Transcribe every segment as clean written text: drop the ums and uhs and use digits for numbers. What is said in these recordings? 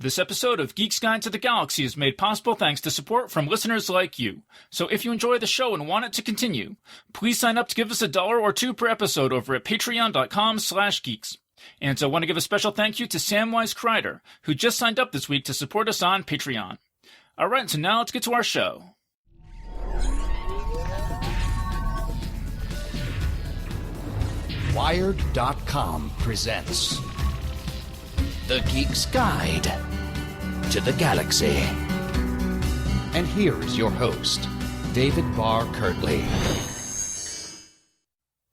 This episode of Geek's Guide to the Galaxy is made possible thanks to support from listeners like you. So if you enjoy the show and want it to continue, please sign up to give us $1 or $2 per episode over at patreon.com/geeks. And I want to give a special thank you to Samwise Kreider, who just signed up this week to support us on Patreon. Alright, so now let's get to our show. Wired.com presents The Geek's Guide to the Galaxy. And here is your host, David Barr Kirtley.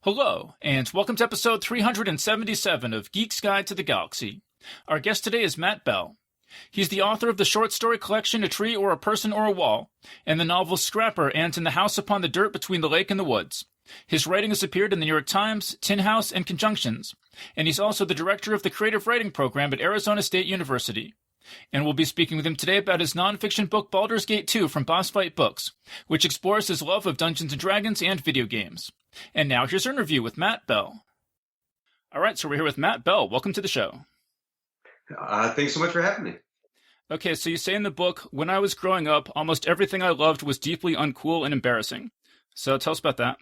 Hello, and welcome to episode 377 of Geek's Guide to the Galaxy. Our guest today is Matt Bell. He's the author of the short story collection A Tree or a Person or a Wall, and the novel Scrapper and In the House Upon the Dirt Between the Lake and the Woods. His writing has appeared in the New York Times, Tin House, and Conjunctions, and he's also the director of the Creative Writing Program at Arizona State University. And we'll be speaking with him today about his nonfiction book Baldur's Gate 2 from Boss Fight Books, which explores his love of Dungeons & Dragons and video games. And now here's our interview with Matt Bell. All right, so we're here with Matt Bell. Welcome to the show. Thanks so much for having me. Okay, so you say in the book, when I was growing up, almost everything I loved was deeply uncool and embarrassing. So tell us about that.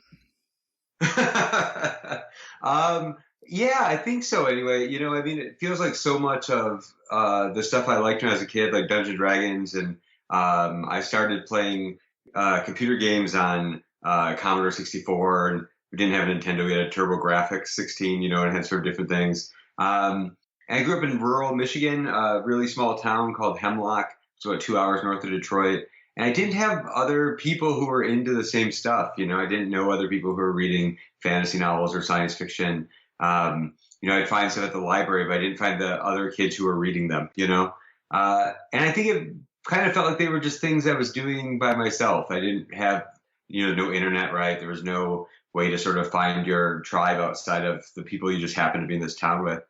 Yeah, I think so anyway. It feels like so much of the stuff I liked when I was a kid, like Dungeons & Dragons, and I started playing computer games on Commodore 64, and we didn't have a Nintendo, we had a TurboGrafx 16, and had sort of different things. And I grew up in rural Michigan, a really small town called Hemlock, so about 2 hours north of Detroit. And I didn't have other people who were into the same stuff. I didn't know other people who were reading fantasy novels or science fiction. I'd find stuff at the library, but I didn't find the other kids who were reading them, And I think it kind of felt like they were just things I was doing by myself. I didn't have, no internet, right? There was no way to sort of find your tribe outside of the people you just happen to be in this town with.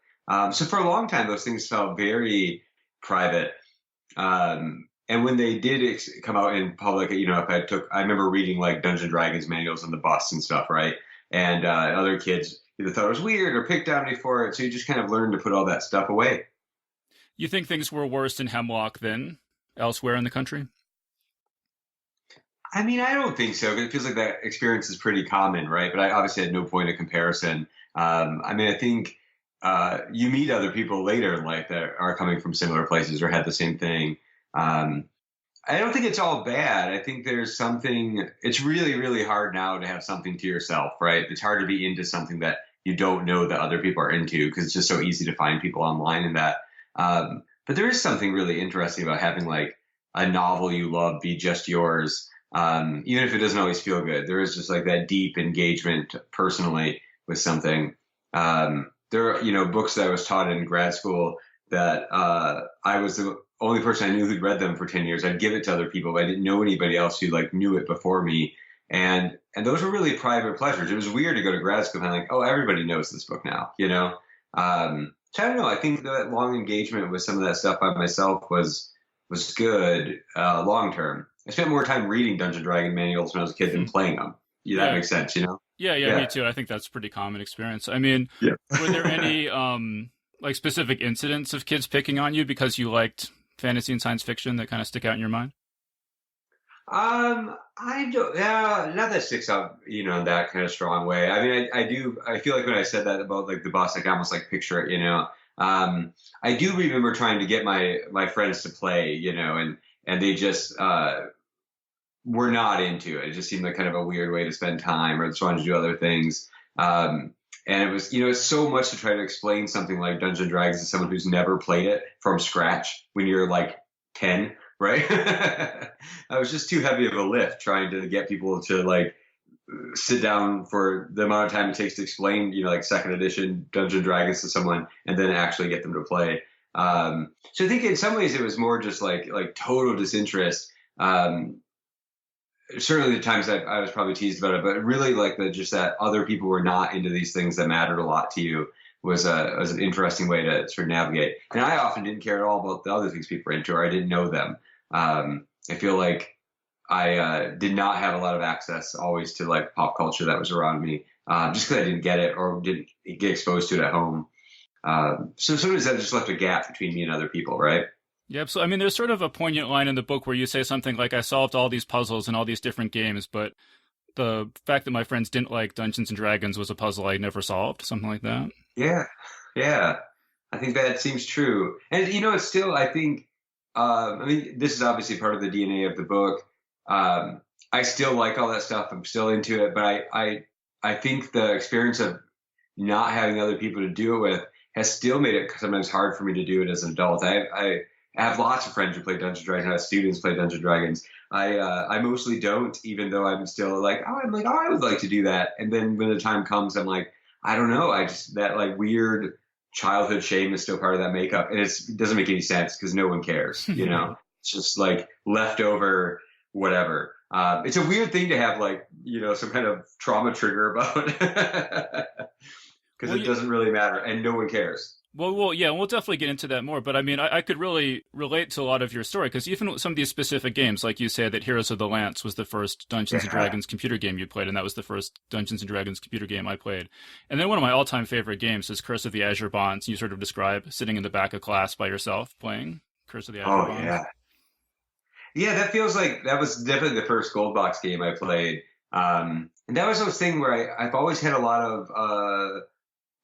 So for a long time, those things felt very private. And when they did come out in public, I remember reading like Dungeons & Dragons manuals on the bus and stuff, right? And other kids either thought it was weird or picked on me for it. So you just kind of learned to put all that stuff away. You think things were worse in Hemlock than elsewhere in the country? I mean, I don't think so. It feels like that experience is pretty common, right? But I obviously had no point of comparison. I think you meet other people later in life that are coming from similar places or had the same thing. I don't think it's all bad. I think there's something, it's really, really hard now to have something to yourself, right? It's hard to be into something that you don't know that other people are into because it's just so easy to find people online in that. But there is something really interesting about having like a novel you love be just yours. Even if it doesn't always feel good, there is just like that deep engagement personally with something. There are, books that I was taught in grad school that I was the only person I knew who'd read them for 10 years. I'd give it to other people, but I didn't know anybody else who like knew it before me. And those were really private pleasures. It was weird to go to grad school and like, oh, everybody knows this book now, So I don't know. I think that long engagement with some of that stuff by myself was good long term. I spent more time reading Dungeons & Dragons manuals when I was a kid than playing them. Yeah, that makes sense, Yeah, me too. I think that's a pretty common experience. I mean, were there any like specific incidents of kids picking on you because you liked fantasy and science fiction that kind of stick out in your mind? I don't, not that sticks out, in that kind of strong way. I mean, I feel like when I said that about like the bus, I can almost like picture it, I do remember trying to get my friends to play, and they just, were not into it. It just seemed like kind of a weird way to spend time or just wanted to do other things. And it was, it's so much to try to explain something like Dungeons & Dragons to someone who's never played it from scratch when you're like 10, right? I was just too heavy of a lift trying to get people to like sit down for the amount of time it takes to explain, like second edition Dungeons & Dragons to someone and then actually get them to play. So I think in some ways it was more just like total disinterest. Certainly the times that I was probably teased about it, but really like just that other people were not into these things that mattered a lot to you was an interesting way to sort of navigate. And I often didn't care at all about the other things people were into, or I didn't know them. I feel like I did not have a lot of access always to like pop culture that was around me, just because I didn't get it or didn't get exposed to it at home. So sometimes that just left a gap between me and other people, right? Yeah, absolutely. I mean, there's sort of a poignant line in the book where you say something like, I solved all these puzzles in all these different games, but the fact that my friends didn't like Dungeons and Dragons was a puzzle I never solved, something like that. Yeah, yeah. I think that seems true. And it's still, I think, I mean, this is obviously part of the DNA of the book. I still like all that stuff. I'm still into it, but I think the experience of not having other people to do it with has still made it sometimes hard for me to do it as an adult. I have lots of friends who play Dungeons and Dragons. I have students play Dungeons and Dragons. I mostly don't, even though I'm still like, I would like to do that. And then when the time comes, I'm like, I don't know. That like weird childhood shame is still part of that makeup. And it doesn't make any sense because no one cares, It's just like leftover whatever. It's a weird thing to have like, some kind of trauma trigger about because it doesn't really matter and no one cares. Well, yeah, we'll definitely get into that more. But I mean, I could really relate to a lot of your story because even with some of these specific games, like you say that Heroes of the Lance was the first Dungeons and Dragons computer game you played, and that was the first Dungeons and Dragons computer game I played. And then one of my all-time favorite games is Curse of the Azure Bonds. You sort of describe sitting in the back of class by yourself playing Curse of the Azure Bonds. Yeah. Yeah, that feels like that was definitely the first gold box game I played. And that was those thing where I've always had a lot of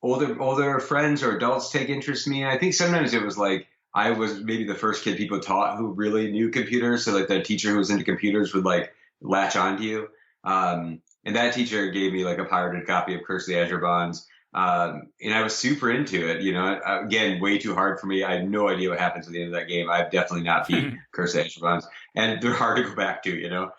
older friends or adults take interest in me. And I think sometimes it was like I was maybe the first kid people taught who really knew computers. So like the teacher who was into computers would like latch onto you. And that teacher gave me like a pirated copy of Curse of the Azure Bonds. And I was super into it, again, way too hard for me. I had no idea what happens at the end of that game. I've definitely not beat Curse of the Azure Bonds, and they're hard to go back to,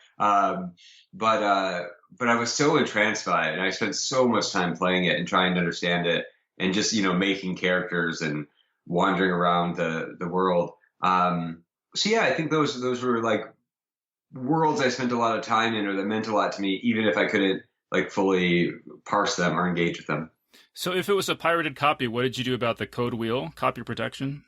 but I was so entranced by it, and I spent so much time playing it and trying to understand it and just, making characters and wandering around the world. So yeah, I think those were like worlds I spent a lot of time in or that meant a lot to me, even if I couldn't like fully parse them or engage with them. So if it was a pirated copy, what did you do about the code wheel, copy protection?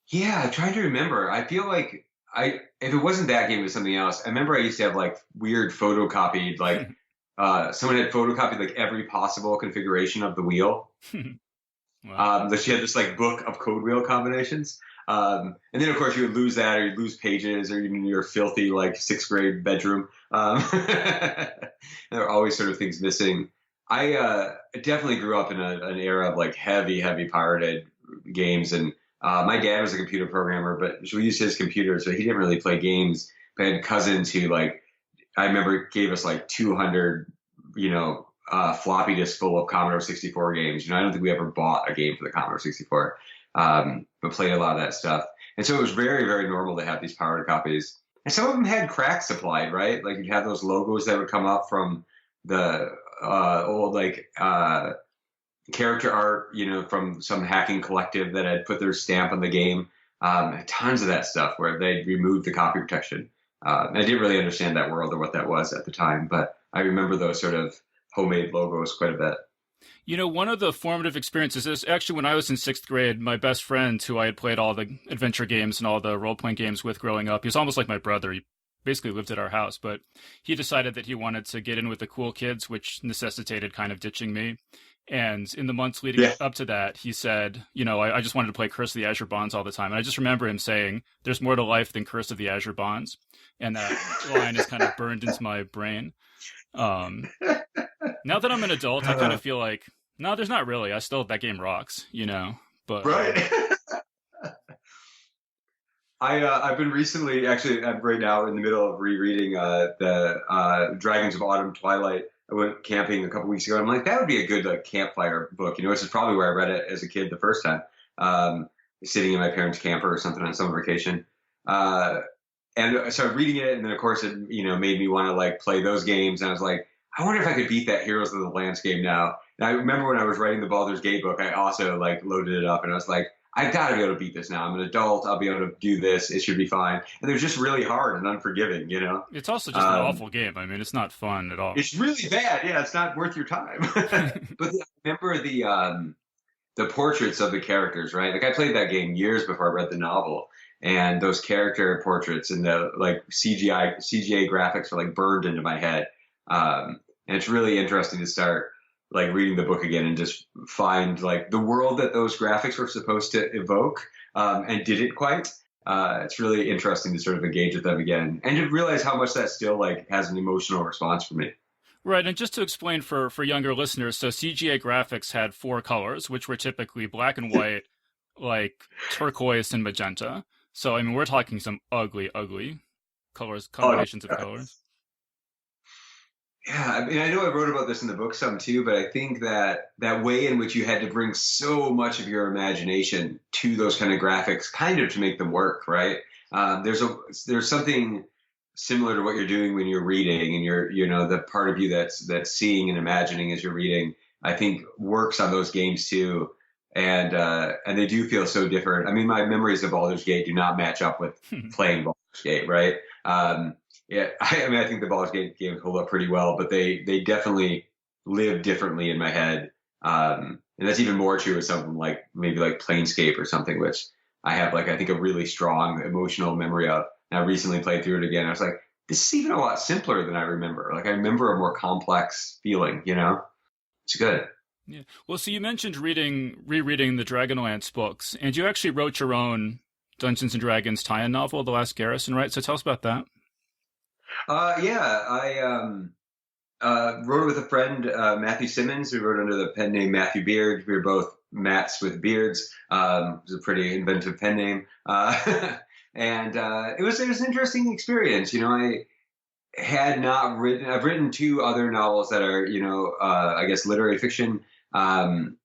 Yeah, I'm trying to remember. I feel like if it wasn't that game, it was something else. I remember I used to have like weird photocopied, like someone had photocopied like every possible configuration of the wheel. Wow. That she had this like book of code wheel combinations. And then of course you would lose that or you'd lose pages or even your filthy like sixth grade bedroom. There are always sort of things missing. I definitely grew up in an era of like heavy pirated games, and my dad was a computer programmer, but we used his computer, so he didn't really play games. But I had cousins who like I remember gave us like 200, floppy disks full of Commodore 64 games. I don't think we ever bought a game for the Commodore 64, but played a lot of that stuff. And so it was very, very normal to have these pirated copies. And some of them had cracks applied, right? Like you'd have those logos that would come up from the old like character art, from some hacking collective that had put their stamp on the game. Tons of that stuff where they removed the copy protection. I didn't really understand that world or what that was at the time, but I remember those sort of homemade logos quite a bit. One of the formative experiences is actually when I was in sixth grade, my best friend, who I had played all the adventure games and all the role-playing games with growing up, he was almost like my brother. He basically lived at our house, but he decided that he wanted to get in with the cool kids, which necessitated kind of ditching me. And in the months leading up to that, he said, I just wanted to play Curse of the Azure Bonds all the time. And I just remember him saying, there's more to life than Curse of the Azure Bonds. And that line is kind of burned into my brain. Now that I'm an adult, I kind of feel like, no, there's not really. That game rocks, but right. I've been recently, actually, I'm right now in the middle of rereading the Dragons of Autumn Twilight. I went camping a couple weeks ago. I'm like, that would be a good like campfire book. This is probably where I read it as a kid the first time, sitting in my parents' camper or something on summer vacation. And I started reading it, and then of course it made me want to like play those games. And I was like, I wonder if I could beat that Heroes of the Lance game now. And I remember when I was writing the Baldur's Gate book, I also like loaded it up, and I was like, I've got to be able to beat this now. I'm an adult. I'll be able to do this. It should be fine. And they're just really hard and unforgiving, It's also just an awful game. I mean, it's not fun at all. It's really bad. Yeah, it's not worth your time. But I remember the portraits of the characters, right? Like I played that game years before I read the novel. And those character portraits and the like CGA graphics are like burned into my head. And it's really interesting to start like reading the book again and just find like the world that those graphics were supposed to evoke and didn't quite. it's really interesting to sort of engage with them again and to realize how much that still like has an emotional response for me. Right, and just to explain for younger listeners, so CGA graphics had 4 colors, which were typically black and white, like turquoise and magenta. So, I mean, we're talking some ugly colors, combinations of colors. Yeah, I mean, I know I wrote about this in the book some too, but I think that way in which you had to bring so much of your imagination to those kind of graphics, kind of to make them work, right? There's something similar to what you're doing when you're reading, and the part of you that's seeing and imagining as you're reading, I think works on those games too, and they do feel so different. I mean, my memories of Baldur's Gate do not match up with playing Baldur's Gate, right? Yeah, I mean, I think the Baldur's Gate games hold up pretty well, but they definitely live differently in my head, and that's even more true with something like maybe like Planescape or something, which I have like I think a really strong emotional memory of. And I recently played through it again. I was like, this is even a lot simpler than I remember. Like I remember a more complex feeling, It's good. Yeah. Well, so you mentioned rereading the Dragonlance books, and you actually wrote your own Dungeons and Dragons tie-in novel, The Last Garrison, right? So tell us about that. Yeah, I wrote with a friend, Matthew Simmons, who wrote under the pen name Matthew Beard. We were both Matts with beards. It was a pretty inventive pen name. And it was an interesting experience. I had not written. I've written 2 other novels that are, I guess literary fiction. And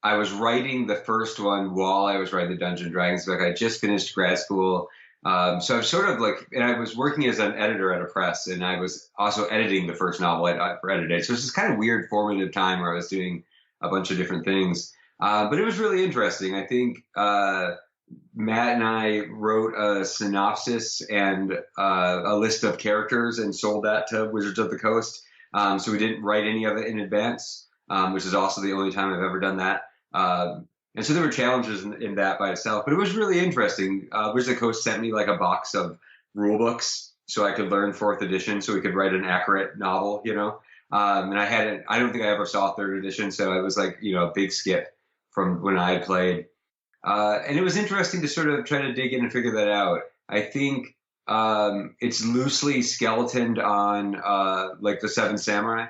I was writing the first one while I was writing the Dungeons and Dragons book. I just finished grad school. So I was sort of like, and I was working as an editor at a press, and I was also editing the first novel I edited. So it's this kind of weird formative time where I was doing a bunch of different things. But it was really interesting. I think Matt and I wrote a synopsis and a list of characters and sold that to Wizards of the Coast. So we didn't write any of it in advance, which is also the only time I've ever done that. And so there were challenges in that by itself, but it was really interesting. Wizards of the Coast sent me like a box of rule books so I could learn 4th edition so we could write an accurate novel, And I don't think I ever saw 3rd edition. So it was like, a big skip from when I played. And it was interesting to sort of try to dig in and figure that out. I think it's loosely skeletoned on like the 7 Samurai.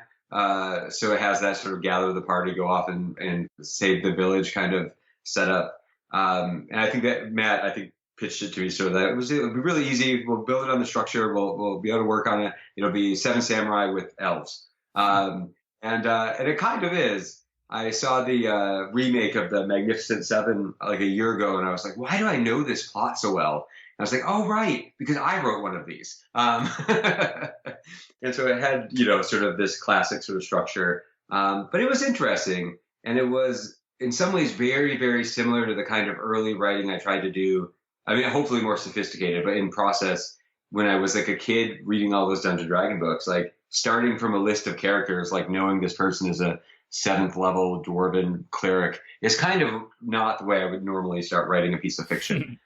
So it has that sort of gather the party, go off and save the village kind of setup. And I think that Matt, pitched it to me so that it'll be really easy. We'll build it on the structure. We'll be able to work on it. It'll be 7 Samurai with elves. And it kind of is. I saw the remake of the Magnificent Seven like a year ago, and I was like, why do I know this plot so well? And I was like, oh, right, because I wrote one of these. And so it had, sort of this classic sort of structure. But it was interesting, and it was in some ways very, very similar to the kind of early writing I tried to do. I mean, hopefully more sophisticated, but in process, when I was like a kid reading all those Dungeons and Dragons books, like starting from a list of characters, like knowing this person is a 7th level dwarven cleric is kind of not the way I would normally start writing a piece of fiction.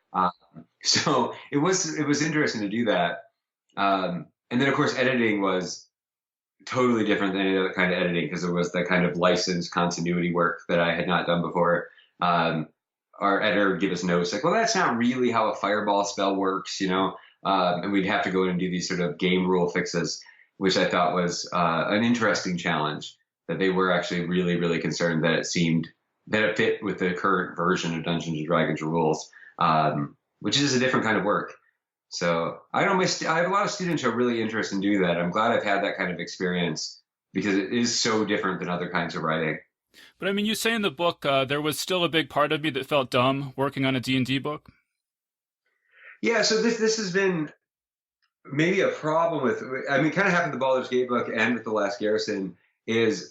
So it was interesting to do that. And then of course editing was totally different than any other kind of editing because it was that kind of licensed continuity work that I had not done before. Our editor would give us notes like, well, that's not really how a fireball spell works, and we'd have to go in and do these sort of game rule fixes, which I thought was an interesting challenge. That they were actually really, really concerned that it fit with the current version of Dungeons and Dragons rules, which is a different kind of work. So I don't know, I have a lot of students who are really interested in doing that. I'm glad I've had that kind of experience because it is so different than other kinds of writing. But I mean, you say in the book, there was still a big part of me that felt dumb working on a D&D book. Yeah, so this has been maybe a problem with, I mean, kind of happened with the Baldur's Gate book and with The Last Garrison. This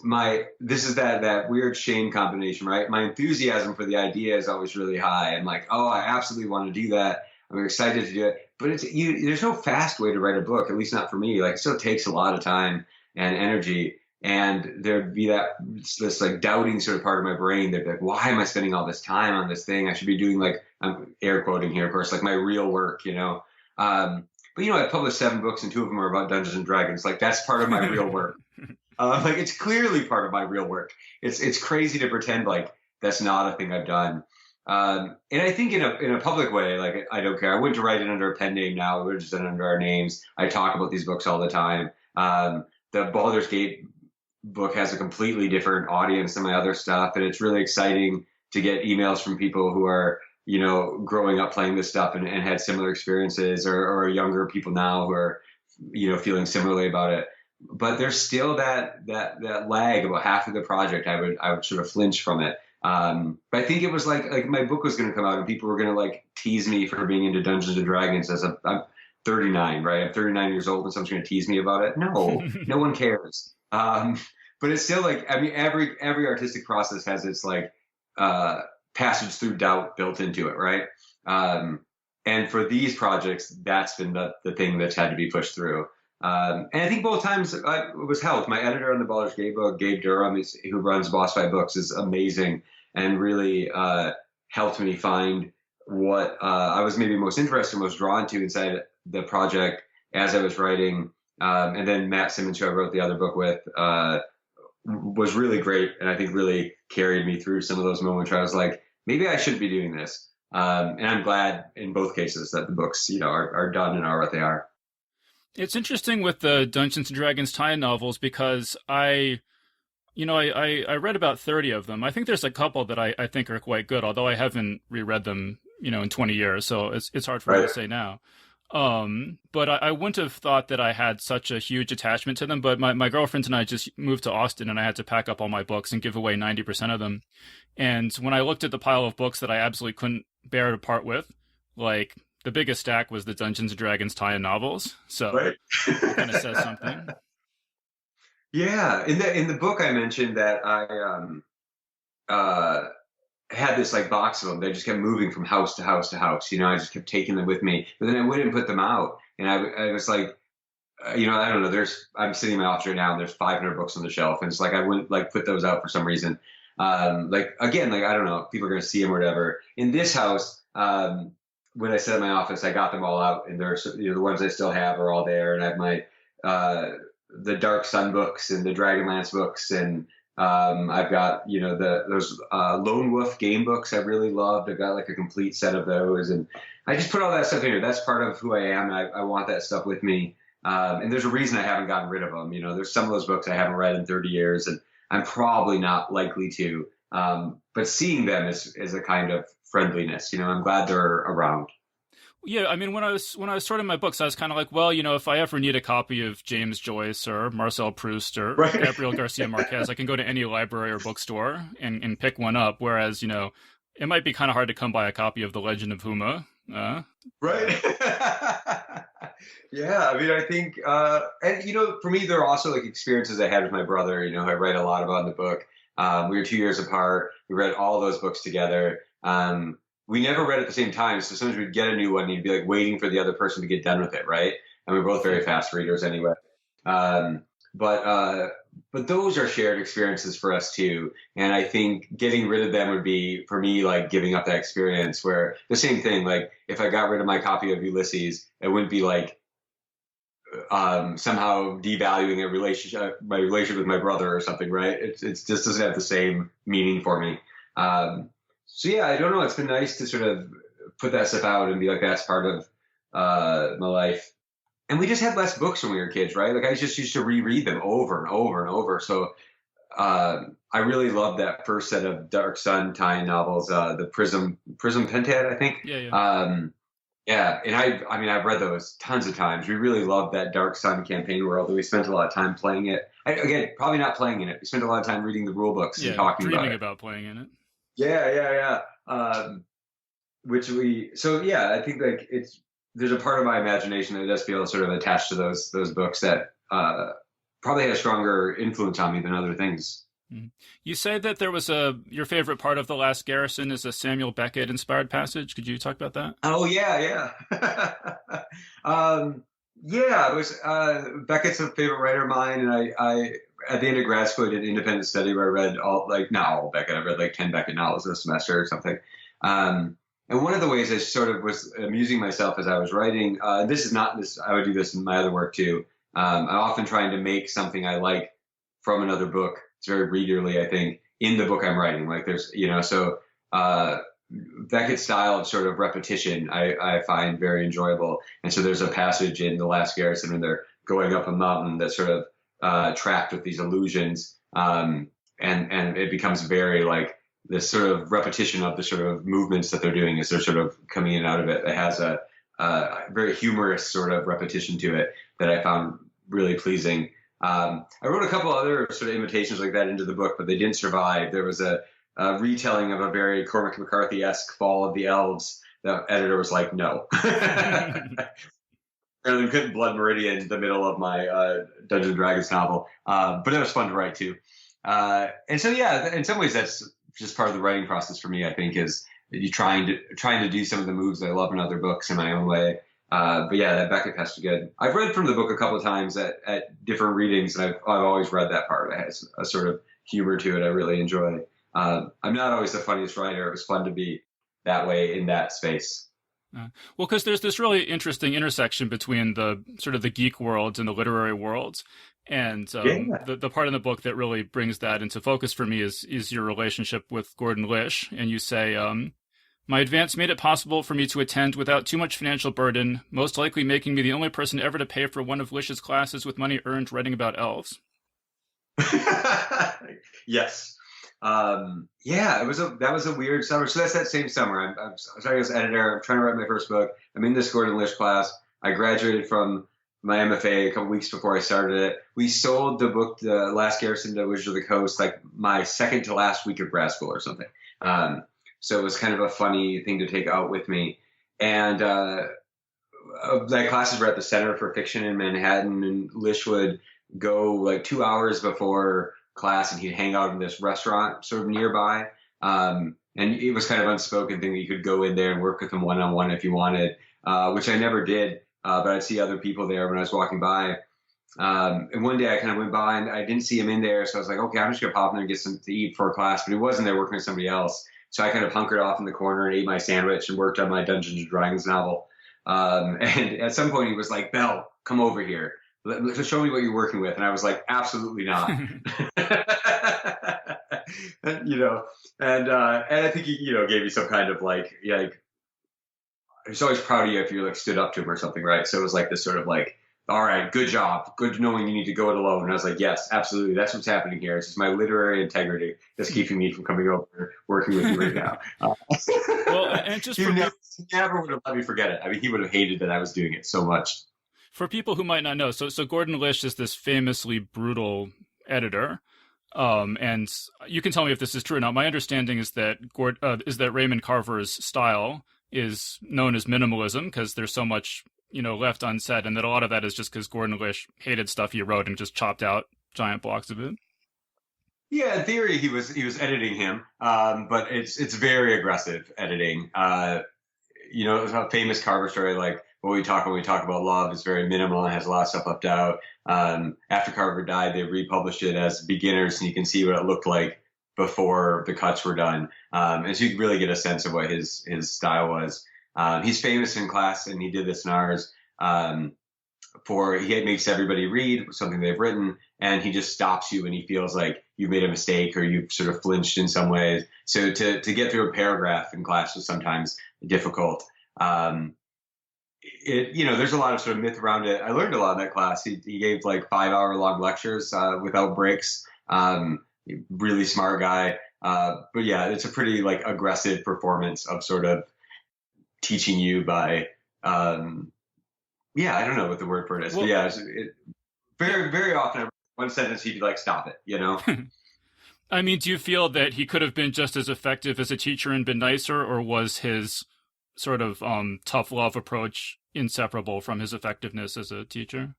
is that weird shame combination, right? My enthusiasm for the idea is always really high. I'm like, oh, I absolutely want to do that. I'm excited to do it. But there's no fast way to write a book, at least not for me. Like, it still takes a lot of time and energy. And there'd be this like doubting sort of part of my brain that'd be like, why am I spending all this time on this thing? I should be doing like, I'm air quoting here, of course, like my real work, But I published 7 books and 2 of them are about Dungeons and Dragons. Like, that's part of my real work. Like, it's clearly part of my real work. It's crazy to pretend like that's not a thing I've done. And I think in a public way, like I don't care. I wouldn't write it under a pen name now. We're just under our names. I talk about these books all the time. The Baldur's Gate book has a completely different audience than my other stuff, and it's really exciting to get emails from people who are, growing up playing this stuff and had similar experiences, or younger people now who are, feeling similarly about it. But there's still that lag about half of the project. I would sort of flinch from it. But I think it was like my book was going to come out and people were going to like tease me for being into Dungeons and Dragons I'm 39, right? I'm 39 years old and someone's going to tease me about it. No, no one cares. But it's still like, I mean, every artistic process has its like, passage through doubt built into it. Right. And for these projects, that's been the thing that's had to be pushed through. And I think both times it was helped. My editor on the Baldur's Gate book, Gabe Durham, who runs Boss Fight Books, is amazing and really helped me find what I was maybe most interested, most drawn to inside the project as I was writing. And then Matt Simmons, who I wrote the other book with, was really great, and I think really carried me through some of those moments where I was like, maybe I shouldn't be doing this. And I'm glad in both cases that the books, are done and are what they are. It's interesting with the Dungeons and Dragons tie-in novels because I read about 30 of them. I think there's a couple that I think are quite good, although I haven't reread them, in 20 years, so it's hard for me to say now. But I wouldn't have thought that I had such a huge attachment to them, but my girlfriend and I just moved to Austin and I had to pack up all my books and give away 90% of them. And when I looked at the pile of books that I absolutely couldn't bear to part with, like the biggest stack was the Dungeons and Dragons tie-in novels. So it kind of says something. Yeah. In the book I mentioned that I had this like box of them. They just kept moving from house to house to house. I just kept taking them with me, but then I wouldn't put them out. And I was like, I don't know. I'm sitting in my office right now and there's 500 books on the shelf. And it's like, I wouldn't like put those out for some reason. Like, again, like, I don't know, people are going to see them or whatever. In this house, when I set up my office, I got them all out, and there's, the ones I still have are all there. And I have my, the Dark Sun books and the Dragonlance books, and I've got, those Lone Wolf game books I really loved. I've got like a complete set of those, and I just put all that stuff in here. That's part of who I am. I want that stuff with me. And there's a reason I haven't gotten rid of them. There's some of those books I haven't read in 30 years, and I'm probably not likely to. But seeing them is a kind of friendliness. I'm glad they're around. Yeah, I mean, when I was sorting my books, I was kind of like, well, if I ever need a copy of James Joyce or Marcel Proust or Gabriel Garcia Marquez, I can go to any library or bookstore and pick one up. Whereas, it might be kind of hard to come by a copy of The Legend of Huma. Right. Yeah, I mean, I think, and, for me, there are also like experiences I had with my brother, who I write a lot about in the book. We were 2 years apart. We read all those books together. We never read at the same time. So sometimes we'd get a new one and you'd be like waiting for the other person to get done with it. Right. And we're both very fast readers anyway. But those are shared experiences for us too. And I think getting rid of them would be, for me, like giving up that experience, where the same thing, like if I got rid of my copy of Ulysses, it wouldn't be like, somehow devaluing my relationship with my brother or something, right? It just doesn't have the same meaning for me. So yeah, I don't know. It's been nice to sort of put that stuff out and be like, that's part of my life. And we just had less books when we were kids, right? Like I just used to reread them over and over and over. So I really loved that first set of Dark Sun tie-in novels, the Prism Pentad, I think. Yeah. Yeah, and I've read those tons of times. We really loved that Dark Sun campaign world, and we spent a lot of time playing it. Again, probably not playing in it. We spent a lot of time reading the rule books and talking about it. Dreaming about playing in it. Yeah. I think like there's a part of my imagination that does feel sort of attached to those books that probably had a stronger influence on me than other things. You say that there was your favorite part of The Last Garrison is a Samuel Beckett inspired passage. Could you talk about that? Oh yeah. It was Beckett's a favorite writer of mine, and I at the end of grad school I did independent study where I read not all Beckett. I read like 10 Beckett novels a semester or something. And one of the ways I sort of was amusing myself as I was writing, I would do this in my other work too. I'm often trying to make something I like from another book. It's very readerly, I think, in the book I'm writing. Like there's, so Beckett's style of sort of repetition I find very enjoyable. And so there's a passage in The Last Garrison when they're going up a mountain that's sort of tracked with these illusions. And it becomes very like this sort of repetition of the sort of movements that they're doing as they're sort of coming in and out of it. It has a very humorous sort of repetition to it that I found really pleasing. I wrote a couple other sort of imitations like that into the book, but they didn't survive. There was a retelling of a very Cormac McCarthy-esque Fall of the Elves. The editor was like, no. Apparently we couldn't Blood Meridian the middle of my Dungeons & Dragons novel. But it was fun to write too. And so, yeah, in some ways that's just part of the writing process for me, I think, is you trying to do some of the moves I love in other books in my own way. But yeah, that Beckett test is good. I've read from the book a couple of times at different readings, and I've always read that part. It has a sort of humor to it I really enjoy. I'm not always the funniest writer. It was fun to be that way in that space. Well, because there's this really interesting intersection between the sort of the geek worlds and the literary worlds. And the part in the book that really brings that into focus for me is your relationship with Gordon Lish. And you say, my advance made it possible for me to attend without too much financial burden, most likely making me the only person ever to pay for one of Lish's classes with money earned writing about elves. Yes. Yeah, that was a weird summer. So that's that same summer. I'm starting as editor. I'm trying to write my first book. I'm in this Gordon Lish class. I graduated from my MFA a couple weeks before I started it. We sold the book, The Last Garrison to Wizards of the Coast, like my second to last week of grad school or something. So it was kind of a funny thing to take out with me. And my classes were at the Center for Fiction in Manhattan, and Lish would go like 2 hours before class and he'd hang out in this restaurant sort of nearby. And it was kind of unspoken thing that you could go in there and work with him one-on-one if you wanted, which I never did. But I'd see other people there when I was walking by. And one day I kind of went by and I didn't see him in there. So I was like, okay, I'm just going to pop in there and get something to eat for class. But he wasn't there working with somebody else. So I kind of hunkered off in the corner and ate my sandwich and worked on my Dungeons & Dragons novel. And at some point he was like, Bell, come over here. Show me what you're working with. And I was like, absolutely not. And I think he, gave you some kind of like, he's always proud of you if you like stood up to him or something, right? So it was like this sort of like, all right, good job. Good knowing you need to go it alone. And I was like, yes, absolutely. That's what's happening here. It's just my literary integrity that's keeping me from coming over working with you right now. Well, and just he never would have let me forget it. I mean, he would have hated that I was doing it so much. For people who might not know, so Gordon Lish is this famously brutal editor. And you can tell me if this is true or not. My understanding is that Raymond Carver's style is known as minimalism because there's so much, left unsaid, and that a lot of that is just because Gordon Lish hated stuff he wrote and just chopped out giant blocks of it. Yeah, in theory, he was editing him, but it's very aggressive editing. A famous Carver story like when we talk about love is very minimal and has a lot of stuff left out. After Carver died, they republished it as beginners, and you can see what it looked like before the cuts were done. And so you can really get a sense of what his style was. He's famous in class, and he did this in ours, he makes everybody read something they've written, and he just stops you when he feels like you've made a mistake or you've sort of flinched in some ways. So to get through a paragraph in class was sometimes difficult. There's a lot of sort of myth around it. I learned a lot in that class. He gave like 5-hour-long lectures without breaks. Really smart guy. But yeah, it's a pretty like aggressive performance of sort of teaching you by, I don't know what the word for it is. Well, but yeah, very, very often one sentence he'd be like, stop it, I mean, do you feel that he could have been just as effective as a teacher and been nicer, or was his sort of tough love approach inseparable from his effectiveness as a teacher?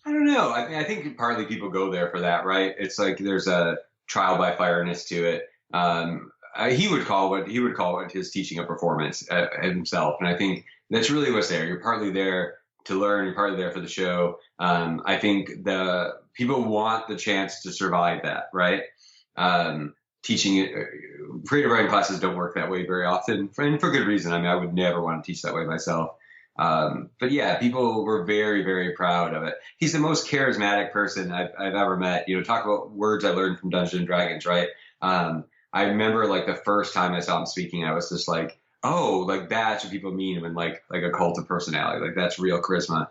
I don't know. I think partly people go there for that, right? It's like there's a trial by fireness to it. He would call it his teaching a performance himself, and I think that's really what's there. You're partly there to learn, you're partly there for the show. I think the people want the chance to survive that, right? Teaching creative writing classes don't work that way very often, and for good reason. I mean, I would never want to teach that way myself. But yeah, people were very, very proud of it. He's the most charismatic person I've ever met. Talk about words I learned from Dungeons and Dragons, right? I remember like the first time I saw him speaking, I was just like, oh, like that's what people mean when like a cult of personality. Like that's real charisma.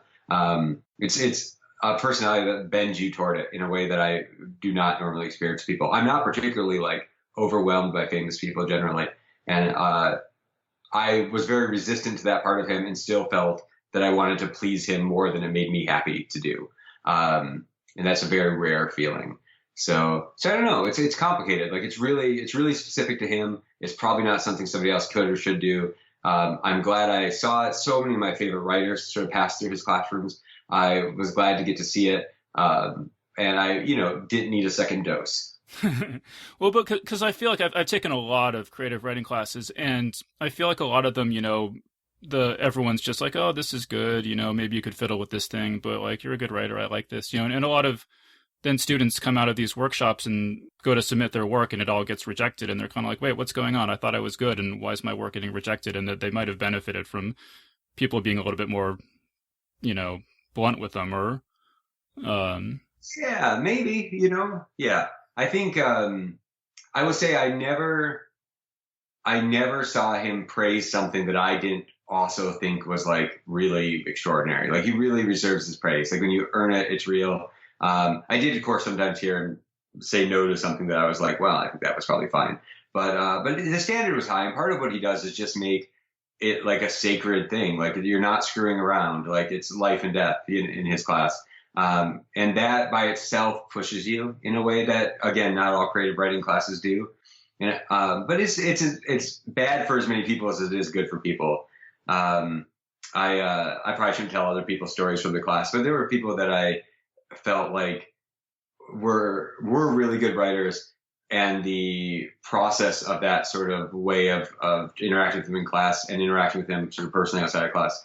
It's a personality that bends you toward it in a way that I do not normally experience people. I'm not particularly like overwhelmed by famous people generally. And I was very resistant to that part of him and still felt that I wanted to please him more than it made me happy to do. And that's a very rare feeling. So I don't know. It's complicated. Like it's really specific to him. It's probably not something somebody else could or should do. I'm glad I saw it. So many of my favorite writers sort of passed through his classrooms. I was glad to get to see it. And I, didn't need a second dose. Well, but because I feel like I've taken a lot of creative writing classes, and I feel like a lot of them, everyone's just like, oh, this is good, maybe you could fiddle with this thing, but like, you're a good writer, I like this, and a lot of then students come out of these workshops and go to submit their work and it all gets rejected, and they're kind of like, wait, what's going on? I thought I was good, and why is my work getting rejected? And that they might have benefited from people being a little bit more, blunt with them, or yeah, maybe, yeah. I think I would say I never saw him praise something that I didn't also think was like really extraordinary. Like he really reserves his praise. Like when you earn it, it's real. I did, of course, sometimes hear him say no to something that I was like, well, I think that was probably fine. But the standard was high, and part of what he does is just make it like a sacred thing. Like you're not screwing around. Like it's life and death in his class. And that by itself pushes you in a way that, again, not all creative writing classes do. And, but it's bad for as many people as it is good for people. I probably shouldn't tell other people's stories from the class, but there were people that I felt like were really good writers, and the process of that sort of way of interacting with them in class and interacting with them sort of personally outside of class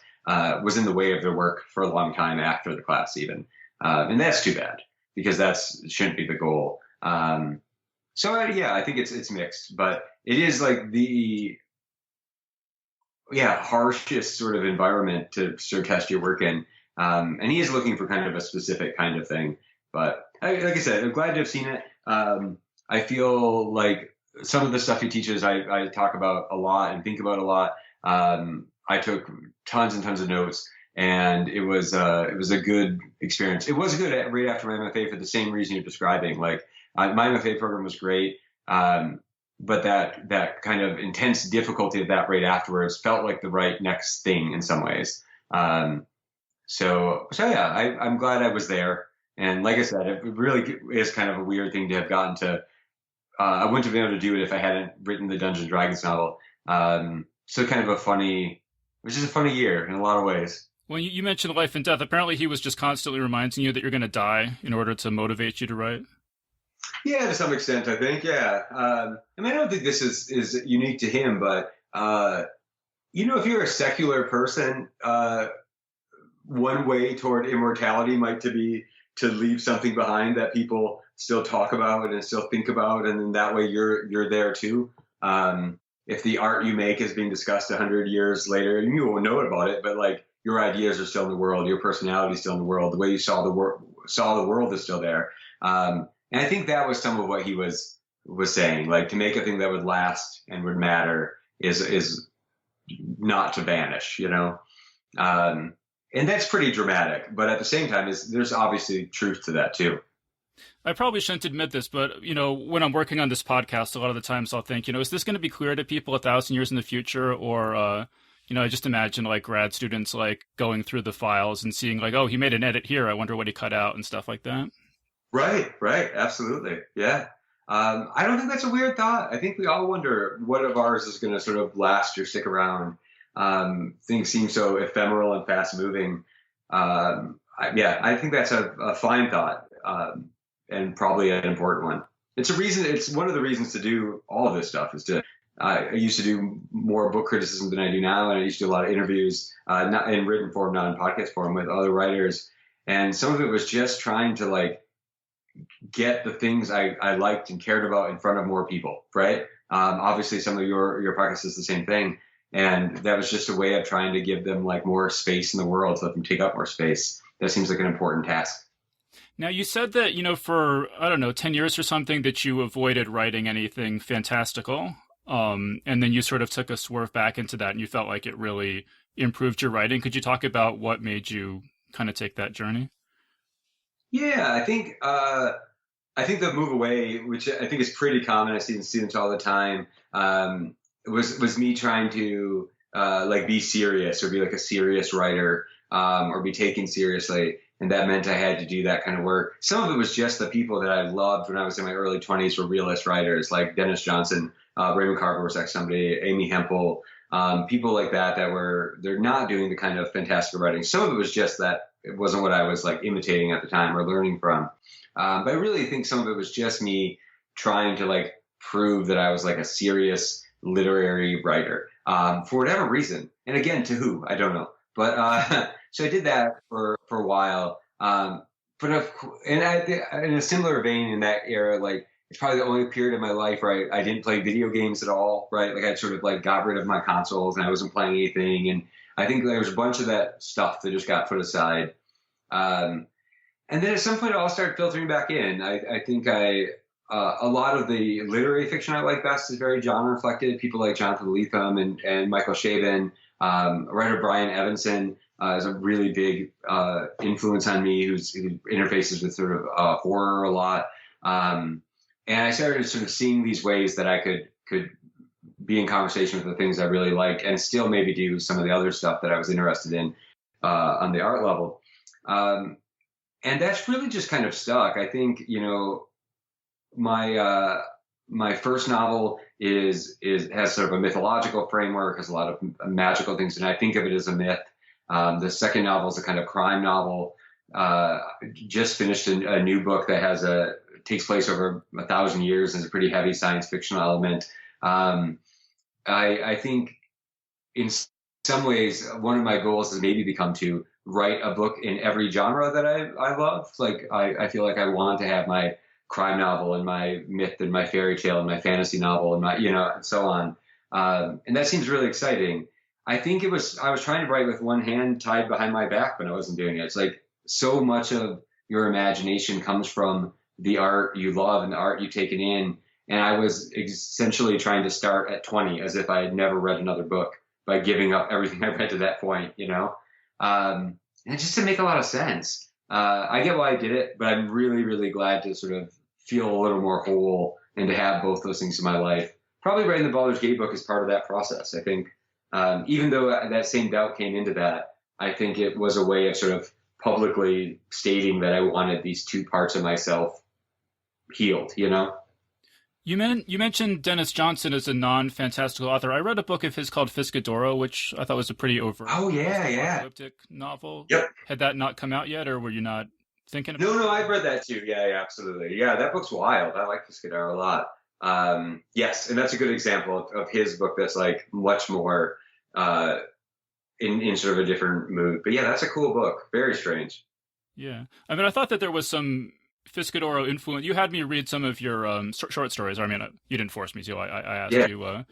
was in the way of their work for a long time after the class even. And that's too bad, because shouldn't be the goal. Yeah, I think it's mixed, but it is like the harshest sort of environment to sort of test your work in. And he is looking for kind of a specific kind of thing. But like I said, I'm glad to have seen it. I feel like some of the stuff he teaches, I talk about a lot and think about a lot. I took tons and tons of notes. And it was a good experience. It was good right after my MFA for the same reason you're describing. Like my MFA program was great, but that kind of intense difficulty of that right afterwards felt like the right next thing in some ways. So yeah, I'm glad I was there. And like I said, it really is kind of a weird thing to have gotten to. I wouldn't have been able to do it if I hadn't written the Dungeons and Dragons novel. So kind of a funny year in a lot of ways. Well, you mentioned life and death. Apparently he was just constantly reminding you that you're going to die in order to motivate you to write. Yeah, to some extent, I think. Yeah. I don't think this is unique to him, but, if you're a secular person, one way toward immortality might be to leave something behind that people still talk about and still think about. And then that way you're there too. If the art you make is being discussed 100 years later, you won't know about it, but like, your ideas are still in the world. Your personality is still in the world. The way you saw the world is still there. And I think that was some of what he was saying. Like to make a thing that would last and would matter is not to vanish, And that's pretty dramatic. But at the same time, there's obviously truth to that too. I probably shouldn't admit this, but, when I'm working on this podcast, a lot of the times I'll think, is this going to be clear to people 1,000 years in the future, or I just imagine like grad students like going through the files and seeing like, oh, he made an edit here. I wonder what he cut out and stuff like that. Right. Absolutely. Yeah. I don't think that's a weird thought. I think we all wonder what of ours is going to sort of last or stick around. Things seem so ephemeral and fast moving. I think that's a fine thought, and probably an important one. It's one of the reasons to do all of this stuff is to, I used to do more book criticism than I do now, and I used to do a lot of interviews, not in written form, not in podcast form, with other writers. And some of it was just trying to like get the things I liked and cared about in front of more people, right? Obviously, some of your podcast is the same thing, and that was just a way of trying to give them like more space in the world, so let them take up more space. That seems like an important task. Now, you said that, for, I don't know, 10 years or something, that you avoided writing anything fantastical. And then you sort of took a swerve back into that and you felt like it really improved your writing. Could you talk about what made you kind of take that journey? Yeah, I think the move away, which I think is pretty common, I see in students all the time, was me trying to like be serious or be like a serious writer, or be taken seriously. And that meant I had to do that kind of work. Some of it was just the people that I loved when I was in my early 20s were realist writers like Dennis Johnson, Raymond Carver was like somebody, Amy Hempel, people like that they're not doing the kind of fantastical writing. Some of it was just that it wasn't what I was like imitating at the time or learning from. But I really think some of it was just me trying to like prove that I was like a serious literary writer, for whatever reason. And again, to who, I don't know. But so I did that for a while. In a similar vein in that era, like it's probably the only period of my life where I didn't play video games at all, right? Like I sort of like got rid of my consoles and I wasn't playing anything. And I think there was a bunch of that stuff that just got put aside. And then at some point it all started filtering back in. I think a lot of the literary fiction I like best is very genre reflected. People like Jonathan Lethem and Michael Chabon, writer Brian Evanson is a really big influence on me who interfaces with sort of horror a lot. And I started sort of seeing these ways that I could be in conversation with the things I really like and still maybe do some of the other stuff that I was interested in on the art level. And that's really just kind of stuck. I think, my first novel has sort of a mythological framework, has a lot of magical things, and I think of it as a myth. The second novel is a kind of crime novel. Just finished a new book that takes place over 1,000 years and is a pretty heavy science fictional element. I think in some ways, one of my goals has maybe become to write a book in every genre that I love. Like I feel like I want to have my crime novel and my myth and my fairy tale and my fantasy novel and my, and so on. And that seems really exciting. I think I was trying to write with one hand tied behind my back when I wasn't doing it. It's like so much of your imagination comes from the art you love and the art you've taken in. And I was essentially trying to start at 20 as if I had never read another book by giving up everything I read to that point, and it just didn't make a lot of sense. I get why I did it, but I'm really, really glad to sort of feel a little more whole and to have both those things in my life. Probably writing the Baldur's Gate book is part of that process. I think, even though that same doubt came into that, I think it was a way of sort of publicly stating that I wanted these two parts of myself healed, You mentioned Dennis Johnson as a non-fantastical author. I read a book of his called Fiscadoro, which I thought was a pretty apocalyptic novel. Yep. Had that not come out yet, or were you not thinking about it? No, I've read that too. Yeah, absolutely. Yeah, that book's wild. I like Fiscadoro a lot. Yes, and that's a good example of his book that's like much more in sort of a different mood. But yeah, that's a cool book. Very strange. Yeah. I mean, I thought that there was some Fiscadoro influence. You had me read some of your short stories. I mean, you didn't force me to. I asked you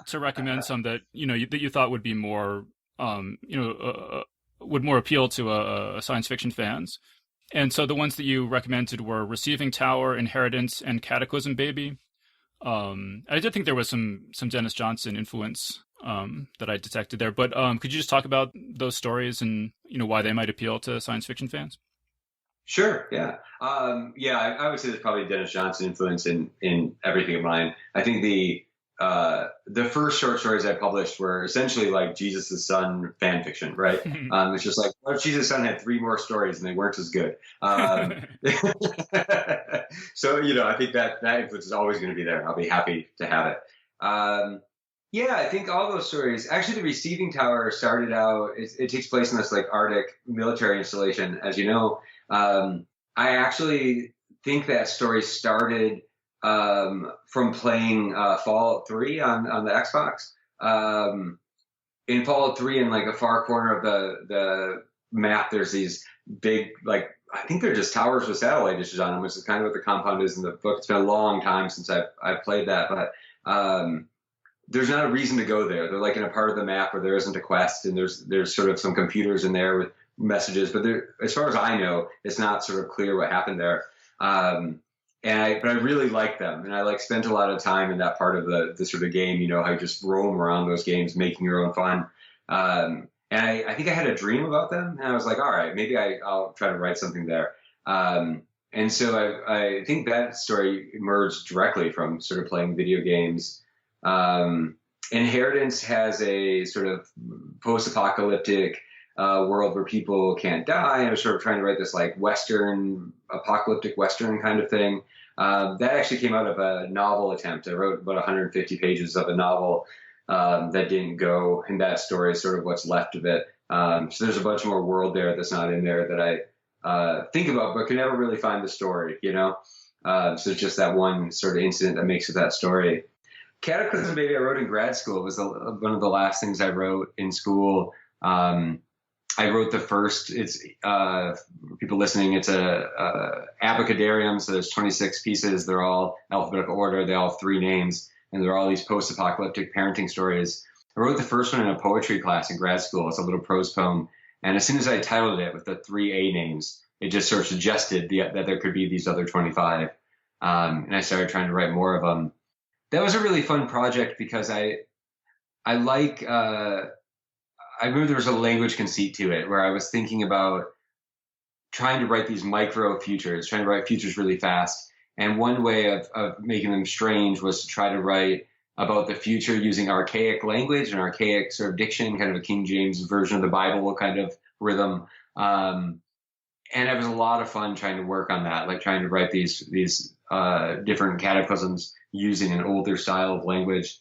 to recommend some that that you thought would be more would more appeal to science fiction fans. And so the ones that you recommended were Receiving Tower, Inheritance, and Cataclysm Baby. I did think there was some Dennis Johnson influence that I detected there. But could you just talk about those stories and why they might appeal to science fiction fans? Sure. Yeah. I would say there's probably Dennis Johnson influence in everything of mine. I think the first short stories I published were essentially like Jesus' Son fan fiction, right? It's just like, what if Jesus' Son had 3 more stories and they weren't as good? So, I think that influence is always going to be there. I'll be happy to have it. I think all those stories, actually the Receiving Tower started out, it takes place in this like Arctic military installation, as you know. I actually think that story started from playing Fallout 3 on the Xbox. In Fallout 3, in like a far corner of the map, there's these big, like, I think they're just towers with satellite dishes on them, which is kind of what the compound is in the book. It's been a long time since I've played that, but there's not a reason to go there. They're like in a part of the map where there isn't a quest, and there's sort of some computers in there messages, but as far as I know, it's not sort of clear what happened there. But I really like them, and I spent a lot of time in that part of the sort of game. How you just roam around those games, making your own fun. And I think I had a dream about them, and I was like, all right, maybe I'll try to write something there. And so I think that story emerged directly from sort of playing video games. Inheritance has a sort of post-apocalyptic world where people can't die, and I was sort of trying to write this apocalyptic Western kind of thing. That actually came out of a novel attempt. I wrote about 150 pages of a novel that didn't go, and that story is sort of what's left of it. So there's a bunch more world there that's not in there that I think about, but can never really find the story, So it's just that one sort of incident that makes it that story. Cataclysm Baby I wrote in grad school. It was one of the last things I wrote in school. I wrote the first, it's, people listening, it's a abacadarium, so there's 26 pieces. They're all alphabetical order. They all have 3 names, and they're all these post-apocalyptic parenting stories. I wrote the first one in a poetry class in grad school. It's a little prose poem. And as soon as I titled it with the 3 A names, it just sort of suggested that there could be these other 25. And I started trying to write more of them. That was a really fun project because I remember there was a language conceit to it where I was thinking about trying to write these micro futures, trying to write futures really fast. And one way of making them strange was to try to write about the future using archaic language and archaic sort of diction, kind of a King James version of the Bible kind of rhythm. And it was a lot of fun trying to work on that, trying to write these different cataclysms using an older style of language.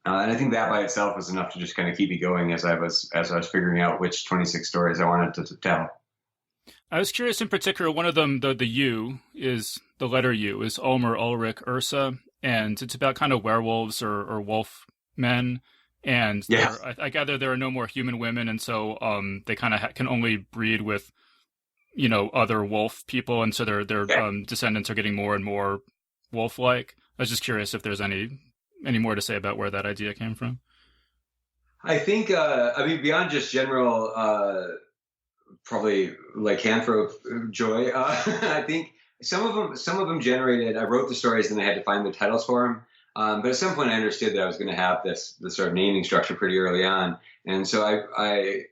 And I think that by itself was enough to just kind of keep me going as I was figuring out which 26 stories I wanted to tell. I was curious in particular, one of them, the U is, the letter U is Ulmer, Ulrich, Ursa, and it's about kind of werewolves or wolf men. And yes. I gather there are no more human women, and so they kind of can only breed with, other wolf people, and so their descendants are getting more and more wolf-like. I was just curious if there's any more to say about where that idea came from. I think, beyond just general, probably lycanthrope joy, I think some of them generated, I wrote the stories and I had to find the titles for them. But at some point I understood that I was going to have this sort of naming structure pretty early on. And so I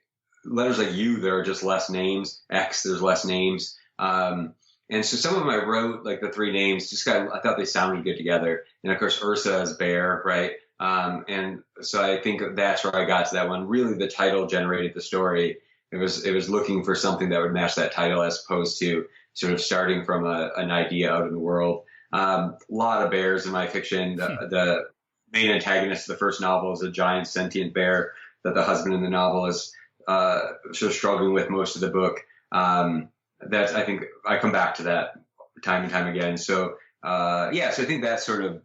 letters like U, there are just less names. X, there's less names. And so some of them I wrote, the 3 names, I thought they sounded good together. And of course, Ursa is bear, right? And so I think that's where I got to that one. Really, the title generated the story. It was looking for something that would match that title as opposed to sort of starting from an idea out in the world. A lot of bears in my fiction. The main antagonist of the first novel is a giant sentient bear that the husband in the novel is sort of struggling with most of the book. I think I come back to that time and time again. So, so I think that sort of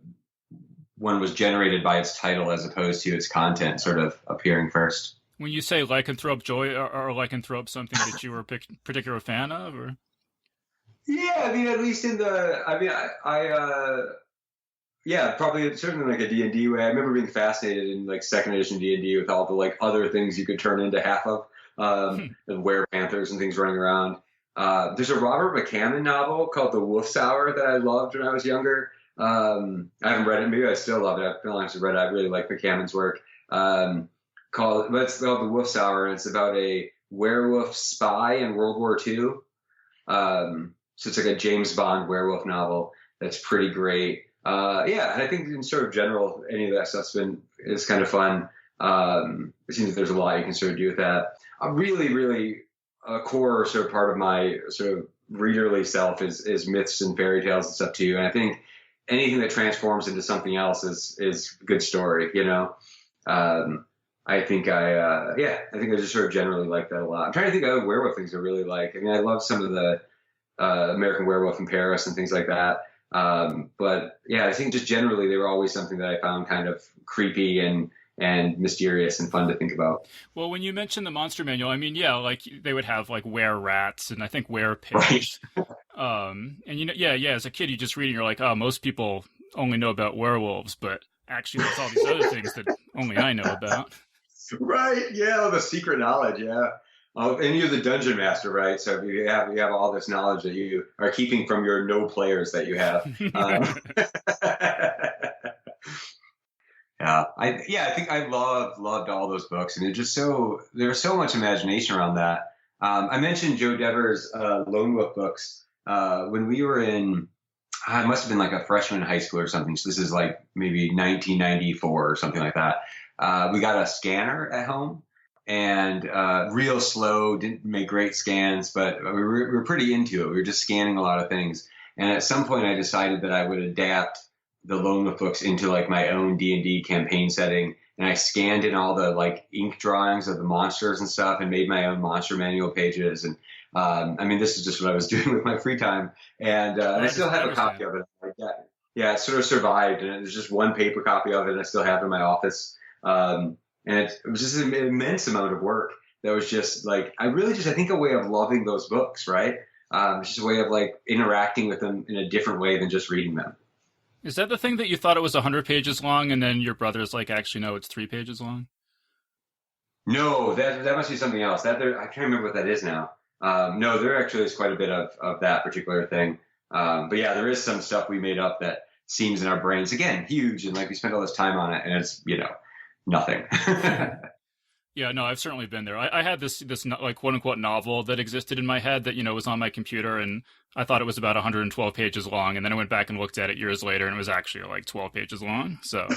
one was generated by its title as opposed to its content sort of appearing first. When you say lycanthrope joy, are lycanthrope something that you were a particular fan of? Or? Yeah, at least in probably certainly a D&D way. I remember being fascinated in second edition D&D with all the other things you could turn into half of, and were-panthers and things running around. There's a Robert McCammon novel called The Wolf's Hour that I loved when I was younger. I haven't read it. Maybe I still love it. I feel like I've read it. I really like McCammon's work. It's called The Wolf's Hour, and it's about a werewolf spy in World War II. So it's a James Bond werewolf novel that's pretty great. And I think in sort of general, any of that stuff's is kind of fun. It seems like there's a lot you can sort of do with that. A really, really core sort of part of my sort of readerly self is myths and fairy tales and stuff too. And I think anything that transforms into something else is a good story, I think I just sort of generally like that a lot. I'm trying to think of other werewolf things I really like. I love some of the American Werewolf in Paris and things like that. But yeah, I think just generally they were always something that I found kind of creepy and mysterious and fun to think about. Well, when you mentioned the monster manual, they would have were rats and I think were pigs. Right. And as a kid you just read and you're like, oh, most people only know about werewolves, but actually there's all these other things that only I know about. Right. Yeah. The secret knowledge. Yeah. Oh, and you're the dungeon master, right? So you have all this knowledge that you are keeping from your no players that you have. I think I loved all those books, and there was so much imagination around that. I mentioned Joe Devers' Lone Wolf books when we were in. I must have been like a freshman in high school or something. So this is like maybe 1994 or something like that. We got a scanner at home, and real slow, didn't make great scans, but we were pretty into it. We were just scanning a lot of things. And at some point, I decided that I would adapt the Lone Wolf books into like my own D&D campaign setting. And I scanned in all the like ink drawings of the monsters and stuff, and made my own monster manual pages. And this is just what I was doing with my free time. And I still have a copy of it. Yeah, it sort of survived, and there's just one paper copy of it, and I still have it in my office. And it was just an immense amount of work. That was just like, I think a way of loving those books, right? It's just a way of like interacting with them in a different way than just reading them. Is that the thing that you thought it was 100 pages long, and then your brother's like, actually, no, it's 3 pages long? No, that must be something else. I can't remember what that is now. No, there actually is quite a bit of that particular thing. But yeah, there is some stuff we made up that seems in our brains, again, huge, and like we spent all this time on it, and it's, nothing. Yeah, no, I've certainly been there. I had this like quote unquote novel that existed in my head that, was on my computer, and I thought it was about 112 pages long. And then I went back and looked at it years later, and it was actually like 12 pages long. So,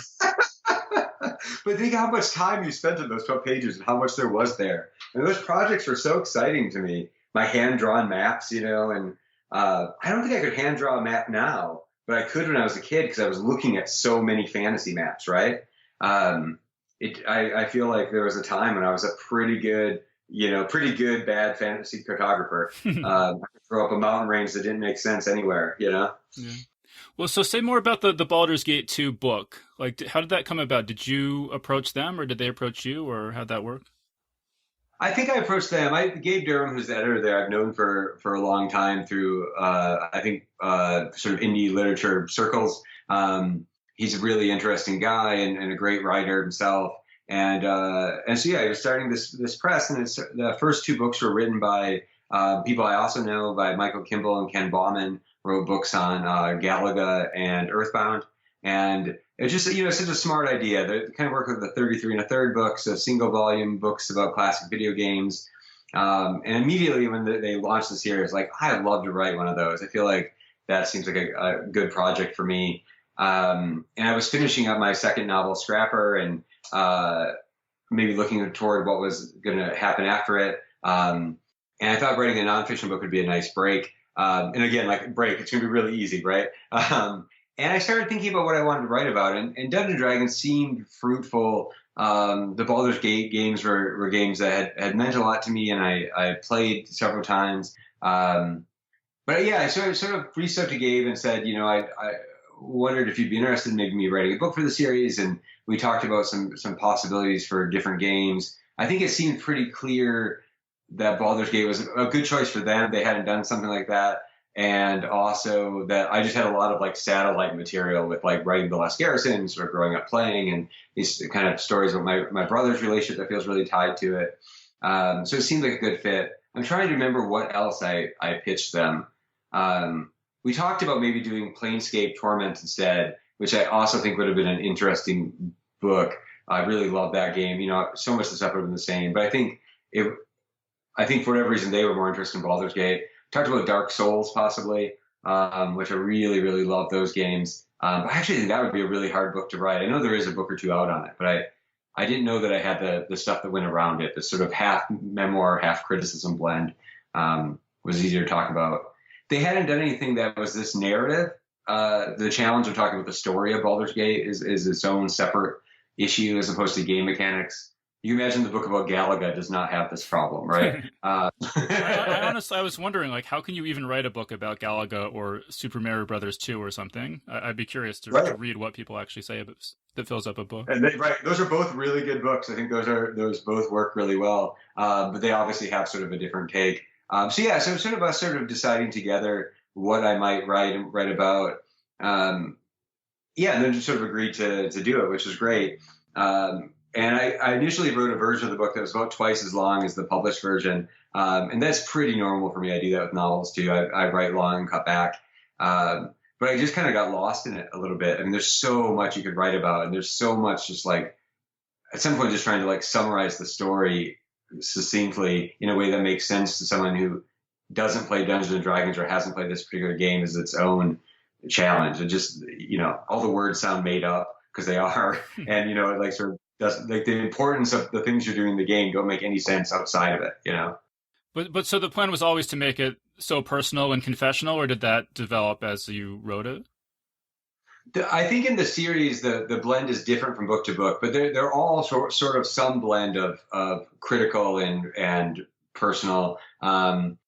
but think how much time you spent on those 12 pages and how much there was there. And those projects were so exciting to me. My hand drawn maps, and I don't think I could hand draw a map now, but I could when I was a kid because I was looking at so many fantasy maps, right? I feel like there was a time when I was a pretty good bad fantasy cartographer. I could throw up a mountain range that didn't make sense anywhere, Yeah. Well, so say more about the Baldur's Gate 2 book. Like, how did that come about? Did you approach them, or did they approach you, or how'd that work? I think I approached them. Gabe Durham, who's the editor there, I've known for a long time through, sort of indie literature circles. He's a really interesting guy and a great writer himself. And so, yeah, he was starting this press, and the first 2 books were written by people I also know, by Michael Kimball and Ken Bauman, wrote books on Galaga and Earthbound. And it's just, such a smart idea. They kind of work with the 33 1/3 books, so single volume books about classic video games. And immediately when they launched the series, like, I'd love to write one of those. I feel like that seems like a good project for me. And I was finishing up my second novel, Scrapper, and maybe looking toward what was going to happen after it. And I thought writing a nonfiction book would be a nice break. And again, like break, it's going to be really easy, right? And I started thinking about what I wanted to write about. And Dungeons & Dragons seemed fruitful. The Baldur's Gate games were games that had meant a lot to me, and I played several times. But yeah, I sort of reached out to Gabe and said, I wondered if you'd be interested in maybe me writing a book for the series, and we talked about some possibilities for different games. I think it seemed pretty clear that Baldur's Gate was a good choice for them. They hadn't done something like that, and also that I just had a lot of like satellite material with like writing the Last Garrison, sort of growing up playing, and these kind of stories with my brother's relationship that feels really tied to it. So it seemed like a good fit. I'm trying to remember what else I pitched them. We talked about maybe doing Planescape Torment instead, which I also think would have been an interesting book. I really love that game. So much of the stuff would have been the same, but I think for whatever reason they were more interested in Baldur's Gate. Talked about Dark Souls possibly, which I really, really love those games. But I actually think that would be a really hard book to write. I know there is a book or 2 out on it, but I didn't know that I had the stuff that went around it. The sort of half memoir, half criticism blend was easier to talk about. They hadn't done anything that was this narrative. The challenge of talking about the story of Baldur's Gate is its own separate issue as opposed to game mechanics. You imagine the book about Galaga does not have this problem, right? I honestly, I was wondering, like, how can you even write a book about Galaga or Super Mario Brothers 2 or something? I'd be curious to read what people actually say that fills up a book. And those are both really good books. I think those both work really well, but they obviously have sort of a different take. So sort of us sort of deciding together what I might write about. And then just sort of agreed to do it, which was great. And I initially wrote a version of the book that was about twice as long as the published version. And that's pretty normal for me. I do that with novels too. I write long, cut back. But I just kind of got lost in it a little bit. I mean, there's so much you could write about, and there's so much just like, at some point, just trying to like summarize the story succinctly in a way that makes sense to someone who doesn't play Dungeons and Dragons or hasn't played this particular game is its own challenge. And just, all the words sound made up because they are. And, it like sort of doesn't, like, the importance of the things you're doing in the game don't make any sense outside of it, But so the plan was always to make it so personal and confessional, or did that develop as you wrote it? I think in the series, the blend is different from book to book, but they're all sort of some blend of critical and personal. And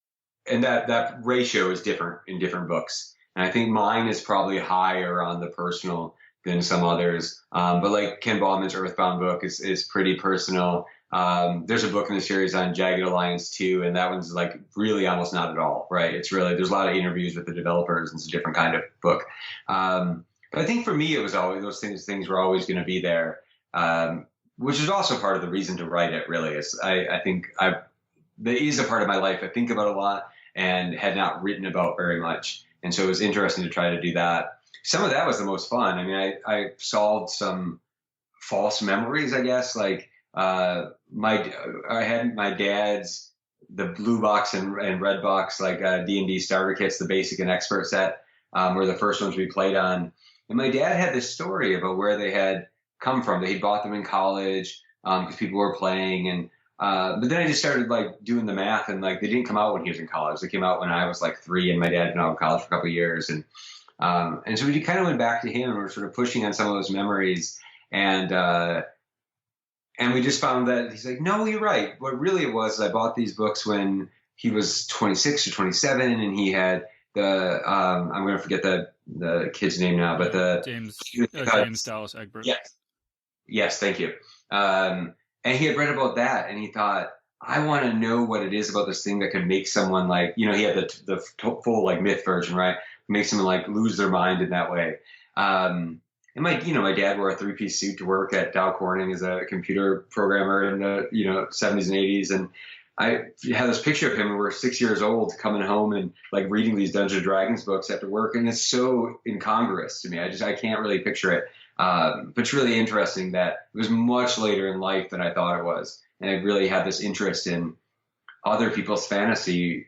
that ratio is different in different books. And I think mine is probably higher on the personal than some others. But like Ken Baldwin's Earthbound book is pretty personal. There's a book in the series on Jagged Alliance 2, and that one's like really almost not at all, right? It's really, there's a lot of interviews with the developers, and it's a different kind of book. But I think for me, it was always, those things were always going to be there, which is also part of the reason to write it, really. Is I think there is a part of my life I think about a lot and had not written about very much. And so it was interesting to try to do that. Some of that was the most fun. I mean, I solved some false memories, I guess. Like I had my dad's, the blue box and red box, like D&D starter kits, the basic and expert set, were the first ones we played on. And my dad had this story about where they had come from. They had bought them in college because people were playing. And but then I just started like doing the math, and like they didn't come out when he was in college. They came out when I was like 3, and my dad had been out of college for a couple of years. And so we kind of went back to him, and we're sort of pushing on some of those memories. And we just found that he's like, no, you're right. What really it was, I bought these books when he was 26 or 27, and he had I'm going to forget the kid's name now, but James Dallas Egbert. Yes, thank you. And he had read about that, and he thought, I want to know what it is about this thing that could make someone like, he had the full like myth version, right? Make someone like lose their mind in that way. And my dad wore a 3-piece suit to work at Dow Corning as a computer programmer in the 70s and 80s, and I had this picture of him when we were 6 years old coming home and like reading these Dungeons and Dragons books after work. And it's so incongruous to me. I can't really picture it. But it's really interesting that it was much later in life than I thought it was. And I really had this interest in other people's fantasy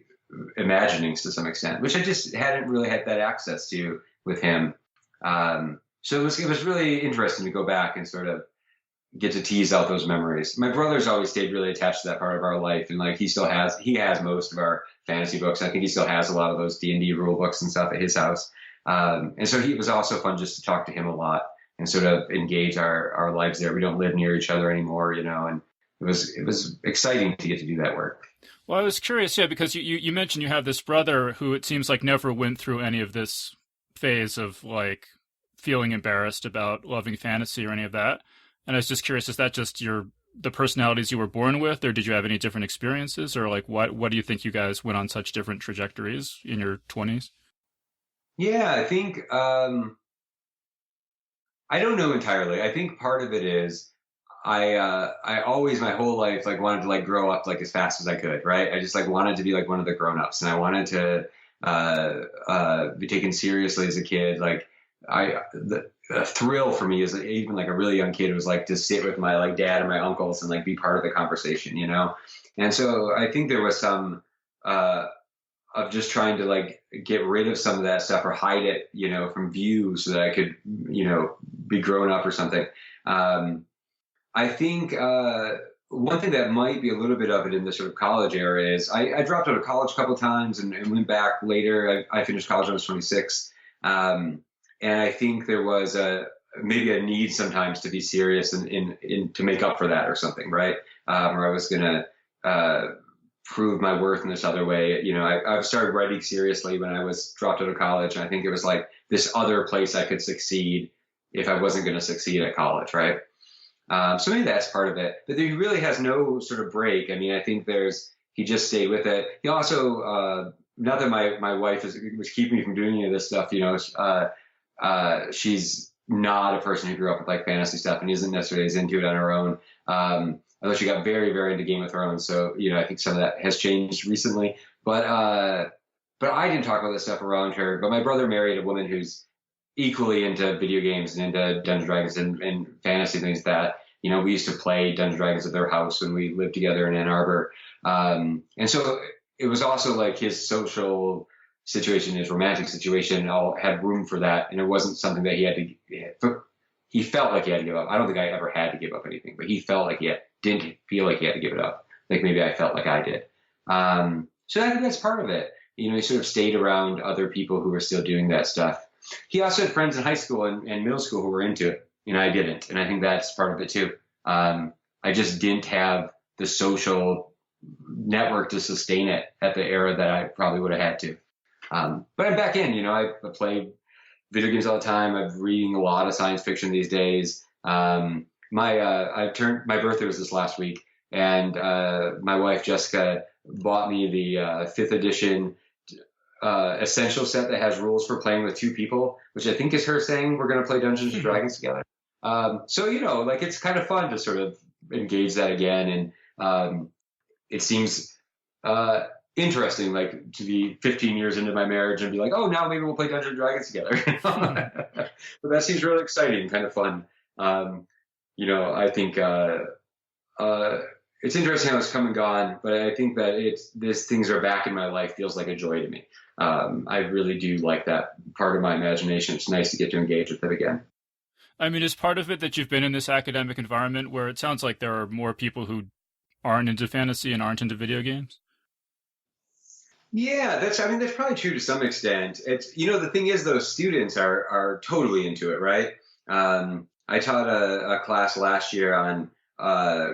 imaginings to some extent, which I just hadn't really had that access to with him. So it was really interesting to go back and sort of get to tease out those memories. My brother's always stayed really attached to that part of our life, and like he has most of our fantasy books. I think he still has a lot of those D&D rule books and stuff at his house. And so it was also fun just to talk to him a lot and sort of engage our lives there. We don't live near each other anymore, and it was exciting to get to do that work. Well, I was curious, because you mentioned you have this brother who it seems like never went through any of this phase of like feeling embarrassed about loving fantasy or any of that. And I was just curious, is that just the personalities you were born with, or did you have any different experiences, or like what do you think you guys went on such different trajectories in your 20s? Yeah, I think I don't know entirely. I think part of it is I always my whole life like wanted to like grow up like as fast as I could, right? I just like wanted to be like one of the grown-ups, and I wanted to be taken seriously as a kid. Like a thrill for me is even like a really young kid was like to sit with my like dad and my uncles and like be part of the conversation, And so I think there was some of just trying to like get rid of some of that stuff or hide it, from view so that I could, be grown up or something. I think one thing that might be a little bit of it in the sort of college era is I dropped out of college a couple of times and went back later. I finished college when I was 26. And I think there was maybe a need sometimes to be serious and to make up for that or something, right? Or I was going to prove my worth in this other way. I started writing seriously when I was dropped out of college. And I think it was like this other place I could succeed if I wasn't going to succeed at college, right? So maybe that's part of it. But he really has no sort of break. I mean, I think he just stayed with it. He also, not that my wife was keeping me from doing any of this stuff, she's not a person who grew up with like fantasy stuff and isn't necessarily as into it on her own. Although she got very, very into Game of Thrones. So, I think some of that has changed recently. But I didn't talk about this stuff around her. But my brother married a woman who's equally into video games and into Dungeons and Dragons and fantasy things that, we used to play Dungeons and Dragons at their house when we lived together in Ann Arbor. And so it was also like his social situation, his romantic situation all had room for that. And it wasn't something that he felt like he had to give up. I don't think I ever had to give up anything, but he felt like didn't feel like he had to give it up. Like maybe I felt like I did. So I think that's part of it. He sort of stayed around other people who were still doing that stuff. He also had friends in high school and middle school who were into it. I didn't. And I think that's part of it too. I just didn't have the social network to sustain it at the era that I probably would have had to. But I'm back in, I play video games all the time. I'm reading a lot of science fiction these days. My birthday was this last week, and my wife Jessica bought me the 5th edition essential set that has rules for playing with 2 people, which I think is her saying we're going to play Dungeons and Dragons together. So it's kind of fun to sort of engage that again, and it seems interesting, like to be 15 years into my marriage and be like, oh, now maybe we'll play Dungeons and Dragons together. But that seems really exciting, kind of fun. I think it's interesting how it's come and gone, but I think that these things are back in my life feels like a joy to me. I really do like that part of my imagination. It's nice to get to engage with it again. I mean, is part of it that you've been in this academic environment where it sounds like there are more people who aren't into fantasy and aren't into video games? Yeah, that's probably true to some extent. It's, the thing is, those students are totally into it, right? I taught a class last year on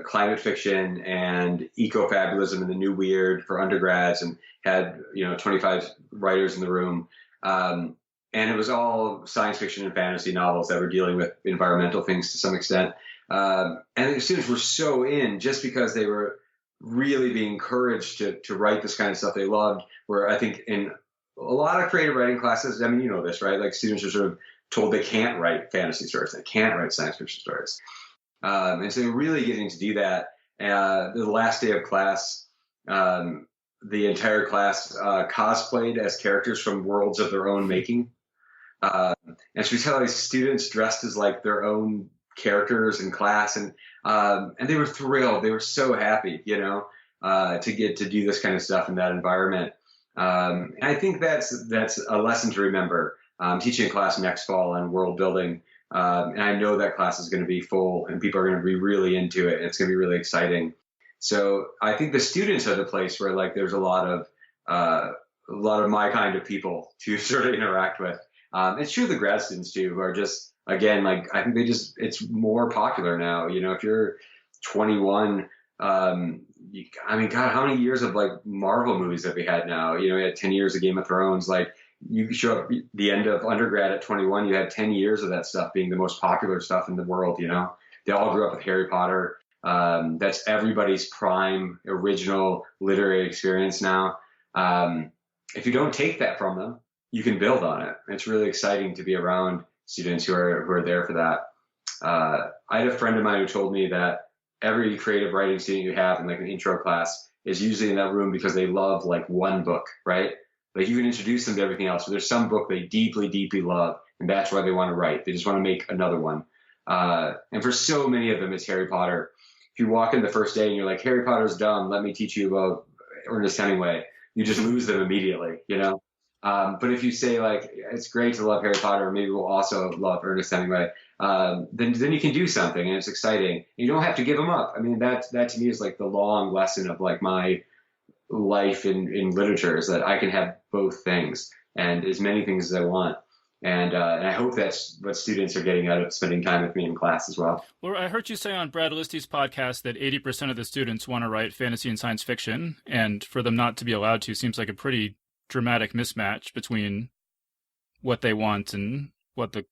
climate fiction and ecofabulism and the new weird for undergrads, and had 25 writers in the room, and it was all science fiction and fantasy novels that were dealing with environmental things to some extent, and the students were so in just because they were really being encouraged to write this kind of stuff they loved. Where I think in a lot of creative writing classes, this, right? Like students are sort of told they can't write fantasy stories, they can't write science fiction stories. And so really getting to do that. The last day of class, the entire class cosplayed as characters from worlds of their own making. And so we saw these students dressed as like their own characters in class, and they were thrilled. They were so happy, to get to do this kind of stuff in that environment. And I think that's a lesson to remember. I'm teaching a class next fall on world building. And I know that class is going to be full and people are going to be really into it. And it's going to be really exciting. So I think the students are the place where like there's a lot of my kind of people to sort of interact with. It's true the grad students too, who are just, again, like I think it's more popular now. If you're 21, God, how many years of like Marvel movies have we had now? We had 10 years of Game of Thrones. Like you show up the end of undergrad at 21, you had 10 years of that stuff being the most popular stuff in the world. They all grew up with Harry Potter. That's everybody's prime original literary experience now. If you don't take that from them, you can build on it. It's really exciting to be around students who are there for that. I had a friend of mine who told me that every creative writing student you have in like an intro class is usually in that room because they love like one book, right? Like you can introduce them to everything else, but there's some book they deeply, deeply love, and that's why they want to write. They just want to make another one. And for so many of them, it's Harry Potter. If you walk in the first day and you're like, Harry Potter's dumb, let me teach you about Ernest Hemingway, you just lose them immediately, But if you say like, it's great to love Harry Potter, maybe we'll also love Ernest Hemingway, then you can do something and it's exciting. You don't have to give them up. That to me is like the long lesson of like my life in literature, is that I can have both things and as many things as I want. And I hope that's what students are getting out of spending time with me in class as well. Well, I heard you say on Brad Listy's podcast that 80% of the students want to write fantasy and science fiction, and for them not to be allowed to seems like a pretty dramatic mismatch between what they want and what the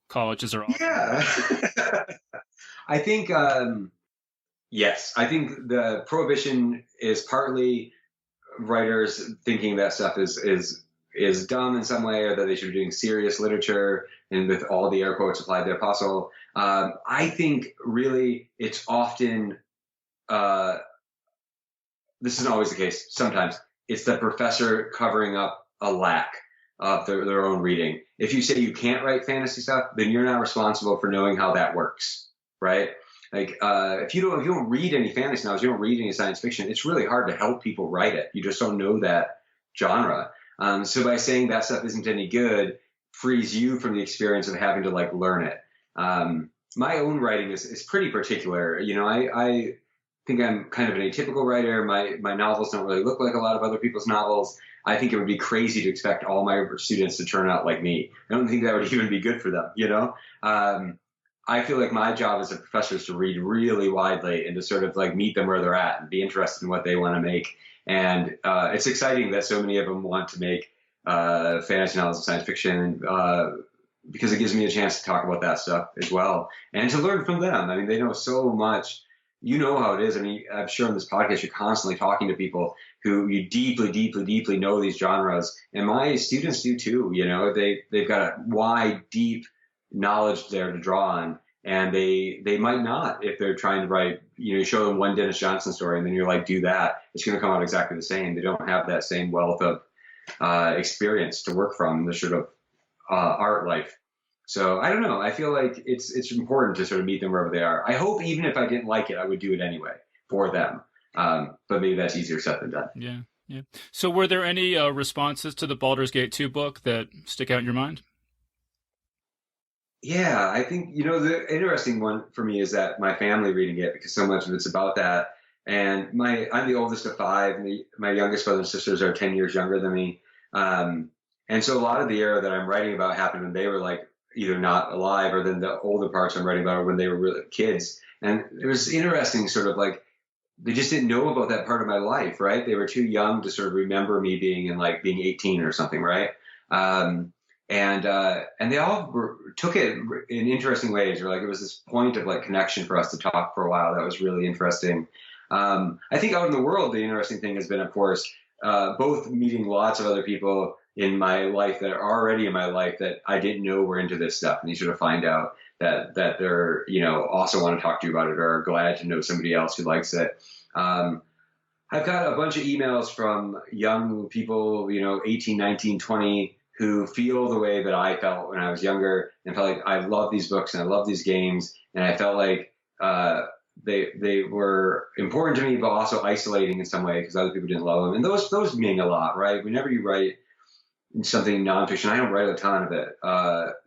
colleges are offering. Yeah. I think, yes, I think the prohibition is partly writers thinking that stuff is is dumb in some way, or that they should be doing serious literature, and with all the air quotes applied to possible. I think really it's often, this isn't always the case. Sometimes it's the professor covering up a lack of their own reading. If you say you can't write fantasy stuff, then you're not responsible for knowing how that works, right? Like if you don't read any fantasy novels, you don't read any science fiction, it's really hard to help people write it. You just don't know that genre. So by saying that stuff isn't any good, frees you from the experience of having to like learn it. My own writing is pretty particular. You know, I think I'm kind of an atypical writer. My novels don't really look like a lot of other people's novels. I think it would be crazy to expect all my students to turn out like me. I don't think that would even be good for them, you know? I feel like my job as a professor is to read really widely and to sort of like meet them where they're at and be interested in what they want to make. And it's exciting that so many of them want to make fantasy novels and science fiction because it gives me a chance to talk about that stuff as well and to learn from them. I mean, they know so much. You know how it is. I mean, I'm sure in this podcast you're constantly talking to people who you deeply, deeply, deeply know these genres, and my students do too. You know, they've got a wide, deep knowledge there to draw on, and they might not if they're trying to write. You know, show them one Dennis Johnson story, and then you're like, do that. It's going to come out exactly the same. They don't have that same wealth of experience to work from in the sort of art life. So I don't know. I feel like it's important to sort of meet them wherever they are. I hope even if I didn't like it, I would do it anyway for them. But maybe that's easier said than done. Yeah, yeah. So were there any responses to the Baldur's Gate 2 book that stick out in your mind? Yeah, I think, you know, the interesting one for me is that my family reading it, because so much of it's about that. And I'm the oldest of five, and my youngest brother and sisters are 10 years younger than me. And so a lot of the era that I'm writing about happened when they were like either not alive, or then the older parts I'm writing about are when they were really kids. And it was interesting, sort of like, they just didn't know about that part of my life, right? They were too young to sort of remember me being 18 or something, right? And they all took it in interesting ways, or like it was this point of like connection for us to talk for a while. That was really interesting. I think out in the world, the interesting thing has been, of course, both meeting lots of other people in my life that are already in my life that I didn't know were into this stuff. And you sort of find out that they're, you know, also want to talk to you about it, or are glad to know somebody else who likes it. I've got a bunch of emails from young people, you know, 18, 19, 20, who feel the way that I felt when I was younger, and felt like I love these books and I love these games. And I felt like they were important to me, but also isolating in some way because other people didn't love them. And those mean a lot, right? Whenever you write something nonfiction, I don't write a ton of it.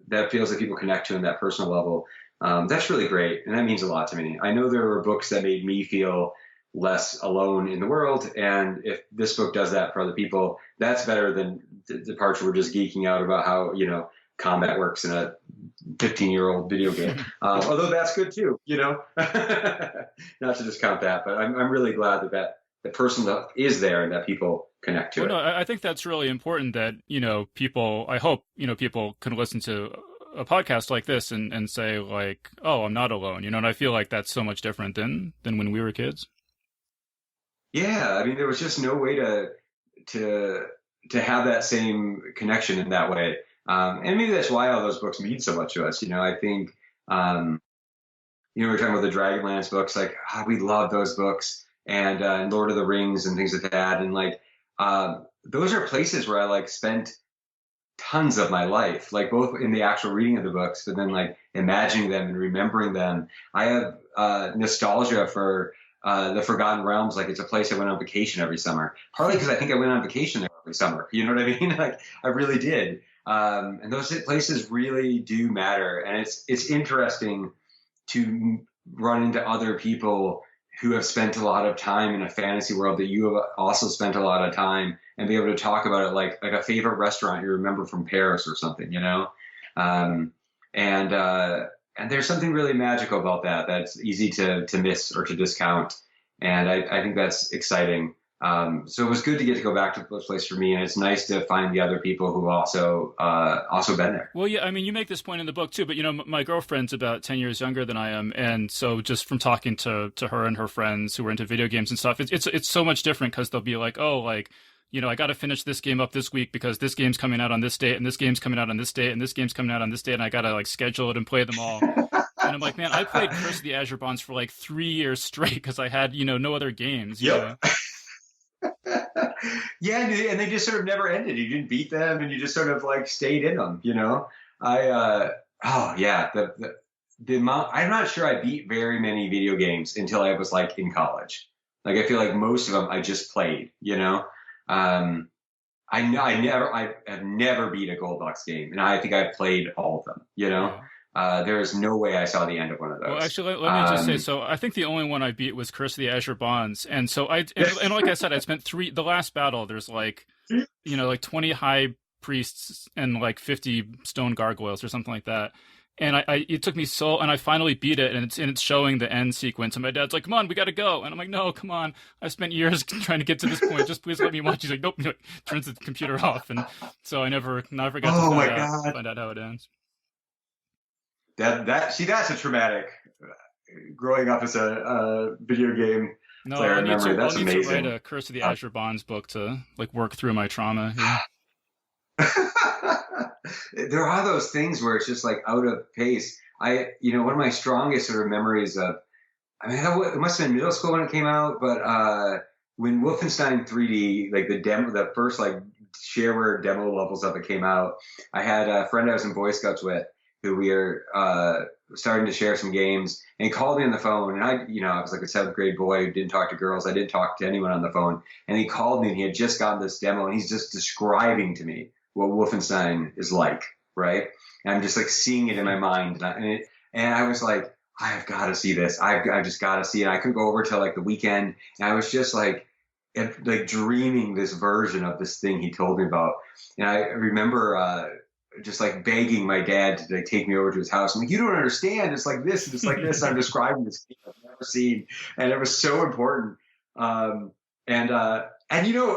That feels like people connect to on that personal level. That's really great, and that means a lot to me. I know there were books that made me feel less alone in the world, and if this book does that for other people, that's better than the parts where we're just geeking out about how, you know, combat works in a 15-year-old video game. Although that's good too, you know. Not to discount that, but I'm really glad that the person that is there and that people connect to it. No, I think that's really important that, you know, people, I hope, you know, people can listen to a podcast like this and say like, oh, I'm not alone, you know, and I feel like that's so much different than when we were kids. Yeah. I mean, there was just no way to have that same connection in that way. And maybe that's why all those books mean so much to us. You know, I think, you know, we're talking about the Dragonlance books, like we love those books, and Lord of the Rings and things like that. And like, those are places where I like spent tons of my life, like both in the actual reading of the books, but then like imagining them and remembering them. I have nostalgia for the Forgotten Realms. Like it's a place I went on vacation every summer, partly because I think I went on vacation there every summer. You know what I mean? Like I really did. And those places really do matter. And it's interesting to run into other people who have spent a lot of time in a fantasy world that you have also spent a lot of time, and be able to talk about it like a favorite restaurant you remember from Paris or something, you know? And there's something really magical about that that's easy to miss or to discount. And I think that's exciting. So it was good to get to go back to this place for me, and it's nice to find the other people who also been there. Well, yeah, I mean, you make this point in the book too, but you know, my girlfriend's about 10 years younger than I am, and so just from talking to her and her friends who were into video games and stuff, it's so much different because they'll be like, oh, like, I got to finish this game up this week because this game's coming out on this date, and this game's coming out on this date, and this game's coming out on this date, and I got to like schedule it and play them all. And I'm like, man, I played Curse of the Azure Bonds for like 3 years straight because I had, no other games. Yep. Yeah, and they just sort of never ended. You didn't beat them, and you just sort of like stayed in them. The amount, I'm not sure I beat very many video games until I was like in college. Like I feel like most of them I just played. I have never beat a Gold Box game, and I think I played all of them. There is no way I saw the end of one of those. Well, actually, let me just say, so I think the only one I beat was Curse of the Azure Bonds, and so and like I said, I spent the last battle. There's like 20 high priests and like 50 stone gargoyles or something like that. And it took me and I finally beat it, and it's showing the end sequence. And my dad's like, "Come on, we got to go." And I'm like, "No, come on. I've spent years trying to get to this point. Just please let me watch." He's like, "Nope." Turns the computer off, and so I never got to find out how it ends. That's a traumatic growing up as a video game player memory. That's amazing. I need to write a Curse of the Azure Bonds book to like work through my trauma. Yeah. There are those things where it's just like out of pace. One of my strongest sort of memories of, it must have been middle school when it came out, but when Wolfenstein 3D, like the first like shareware demo levels of it came out, I had a friend I was in Boy Scouts with who we are starting to share some games, and he called me on the phone, and I was like a 7th grade boy who didn't talk to girls. I didn't talk to anyone on the phone, and he called me, and he had just gotten this demo, and he's just describing to me what Wolfenstein is like, right? And I'm just like seeing it in my mind, and I was like, I've got to see this. I've just got to see it. I couldn't go over till like the weekend, and I was just like dreaming this version of this thing he told me about. And I remember just like begging my dad to like take me over to his house. I'm like, you don't understand. It's like this. It's like this. I'm describing this game I've never seen, and it was so important.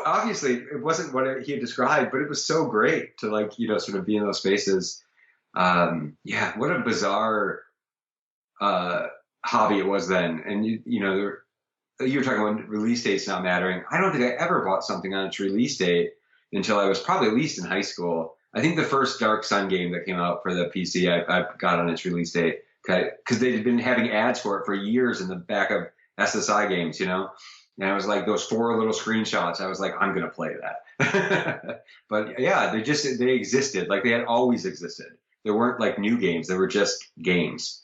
Obviously it wasn't what he had described, but it was so great to like, sort of be in those spaces. What a bizarre hobby it was then. And you were talking about release dates not mattering. I don't think I ever bought something on its release date until I was probably at least in high school. I think the first Dark Sun game that came out for the PC, I got on its release date because they had been having ads for it for years in the back of SSI games, And I was like, those 4 little screenshots, I was like, I'm going to play that. But yeah, they existed. Like they had always existed. There weren't like new games. They were just games.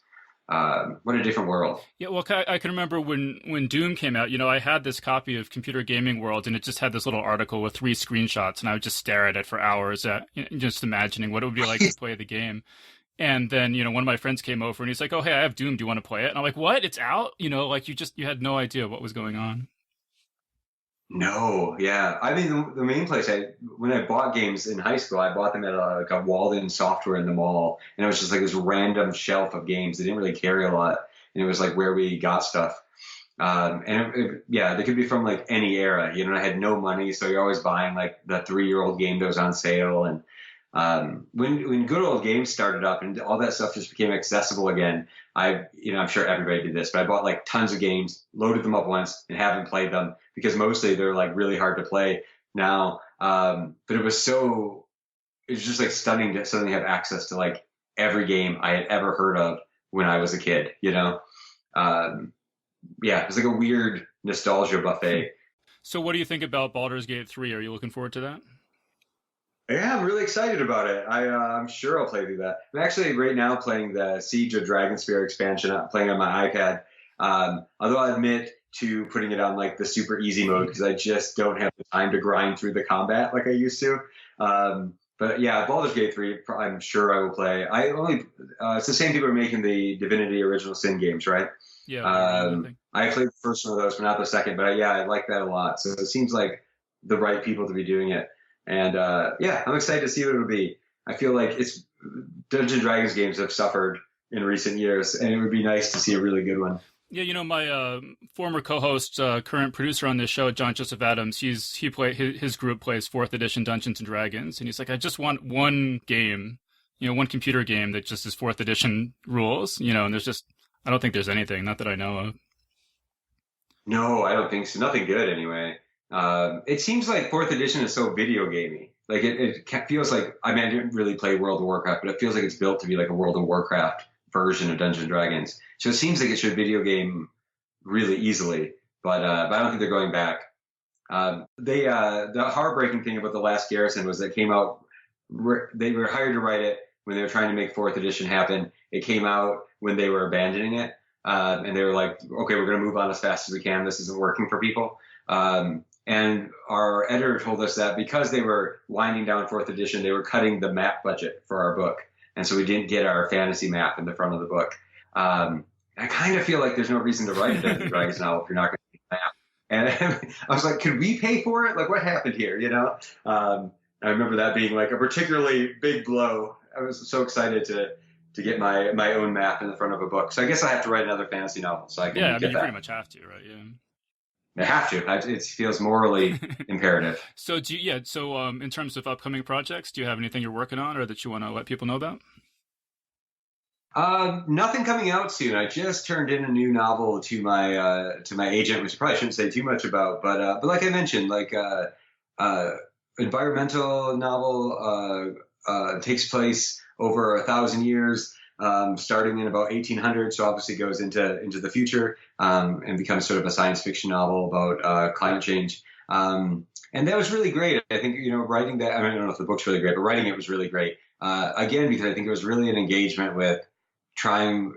What a different world. Yeah, well, I can remember when Doom came out, I had this copy of Computer Gaming World, and it just had this little article with 3 screenshots, and I would just stare at it for hours, just imagining what it would be like to play the game. And then, one of my friends came over, and he's like, "Oh, hey, I have Doom. Do you want to play it?" And I'm like, "What? It's out?" Like you had no idea what was going on. No, yeah. I mean, the main place when I bought games in high school, I bought them at a Walden Software in the mall, and it was just like this random shelf of games. They didn't really carry a lot, and it was like where we got stuff. They could be from like any era. I had no money, so you're always buying like the 3-year-old game that was on sale. And when good old games started up and all that stuff just became accessible again, I'm sure everybody did this, but I bought like tons of games, loaded them up once, and haven't played them because mostly they're like really hard to play now. But it was just like stunning to suddenly have access to like every game I had ever heard of when I was a kid, it was like a weird nostalgia buffet. So what do you think about Baldur's Gate 3? Are you looking forward to that? Yeah, I'm really excited about it. I'm sure I'll play through that. I'm actually right now playing the Siege of Dragonspear expansion. I'm playing on my iPad. Although I admit to putting it on like the super easy mode because I just don't have the time to grind through the combat like I used to. But yeah, Baldur's Gate 3, I'm sure I will play. It's the same people who are making the Divinity Original Sin games, right? Yeah. I played the first one of those, but not the second. But I like that a lot. So it seems like the right people to be doing it. And I'm excited to see what it'll be. I feel like Dungeons & Dragons games have suffered in recent years, and it would be nice to see a really good one. Yeah, my former co-host, current producer on this show, John Joseph Adams, his group plays 4th edition Dungeons & Dragons, and he's like, I just want one game, one computer game that just is 4th edition rules, and I don't think there's anything, not that I know of. No, I don't think so. Nothing good anyway. It seems like fourth edition is so video gamey. Like it feels like, I mean, I didn't really play World of Warcraft, but it feels like it's built to be like a World of Warcraft version of Dungeons and Dragons. So it seems like it should video game really easily, but I don't think they're going back. The heartbreaking thing about The Last Garrison was that it came out, they were hired to write it when they were trying to make fourth edition happen. It came out when they were abandoning it. And they were like, okay, we're going to move on as fast as we can. This isn't working for people. And our editor told us that because they were winding down fourth edition, they were cutting the map budget for our book. And so we didn't get our fantasy map in the front of the book. I kind of feel like there's no reason to write a Dungeons and Dragons novel if you're not going to get the map. And I was like, could we pay for it? Like, what happened here? You know? I remember that being like a particularly big blow. I was so excited to get my own map in the front of a book. So I guess I have to write another fantasy novel so I can get you that. pretty much have to, right? Yeah. I have to. It feels morally imperative. So in terms of upcoming projects, do you have anything you're working on or that you want to let people know about? Nothing coming out soon. I just turned in a new novel to my agent, which I probably shouldn't say too much about, but like I mentioned, like environmental novel takes place over 1,000 years. Starting in about 1800, so obviously goes into the future and becomes sort of a science fiction novel about climate change. And that was really great. I think, writing that, I mean, I don't know if the book's really great, but writing it was really great. Again, because I think it was really an engagement with trying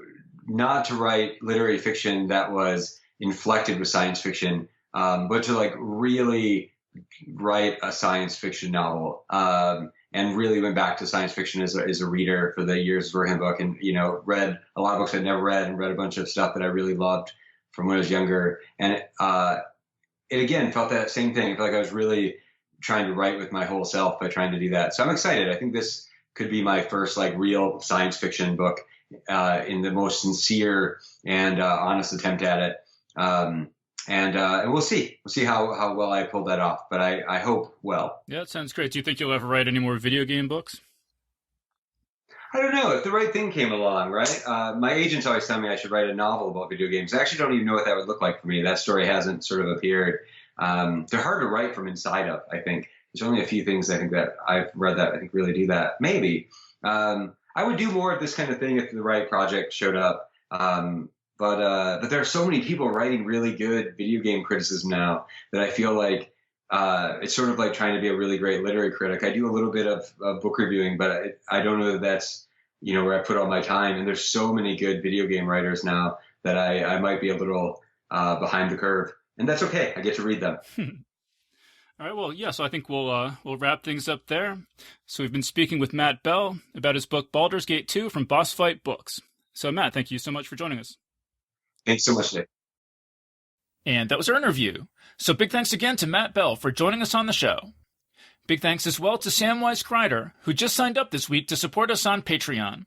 not to write literary fiction that was inflected with science fiction, but to like really write a science fiction novel. And really went back to science fiction as a reader for the years working book, and read a lot of books I'd never read, and read a bunch of stuff that I really loved from when I was younger. And it again felt that same thing. I felt like I was really trying to write with my whole self by trying to do that. So I'm excited. I think this could be my first like real science fiction book in the most sincere and honest attempt at it. And we'll see. We'll see how well I pull that off. But I hope well. Yeah, that sounds great. Do you think you'll ever write any more video game books? I don't know. If the right thing came along, right? My agents always tell me I should write a novel about video games. I actually don't even know what that would look like for me. That story hasn't sort of appeared. They're hard to write from inside of, I think. There's only a few things I think that I've read that I think really do that. Maybe. I would do more of this kind of thing if the right project showed up. But there are so many people writing really good video game criticism now that I feel like it's sort of like trying to be a really great literary critic. I do a little bit of book reviewing, but I don't know that that's where I put all my time. And there's so many good video game writers now that I might be a little behind the curve, and that's okay. I get to read them. All right. Well, yeah. So I think we'll wrap things up there. So we've been speaking with Matt Bell about his book Baldur's Gate 2 from Boss Fight Books. So Matt, thank you so much for joining us. Thanks so much, Nick. And that was our interview. So big thanks again to Matt Bell for joining us on the show. Big thanks as well to Samwise Kreider, who just signed up this week to support us on Patreon.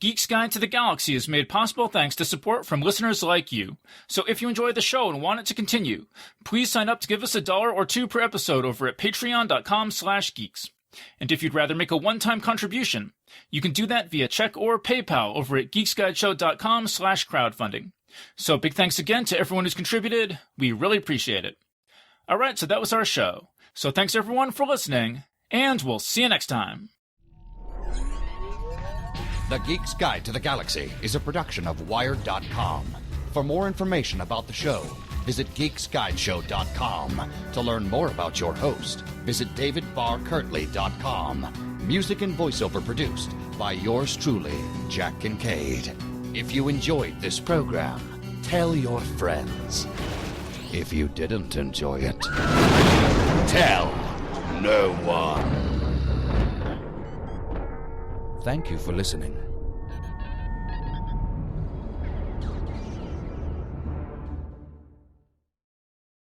Geek's Guide to the Galaxy is made possible thanks to support from listeners like you. So if you enjoy the show and want it to continue, please sign up to give us $1 or $2 per episode over at patreon.com/geeks. And if you'd rather make a one-time contribution, you can do that via check or PayPal over at geeksguideshow.com/crowdfunding. So big thanks again to everyone who's contributed. We really appreciate it. All right, so that was our show. So thanks everyone for listening, and we'll see you next time. The Geek's Guide to the Galaxy is a production of Wired.com. For more information about the show, visit geeksguideshow.com. To learn more about your host, visit davidbarrkirtley.com. Music and voiceover produced by yours truly, Jack Kincaid. If you enjoyed this program, tell your friends. If you didn't enjoy it, tell no one. Thank you for listening.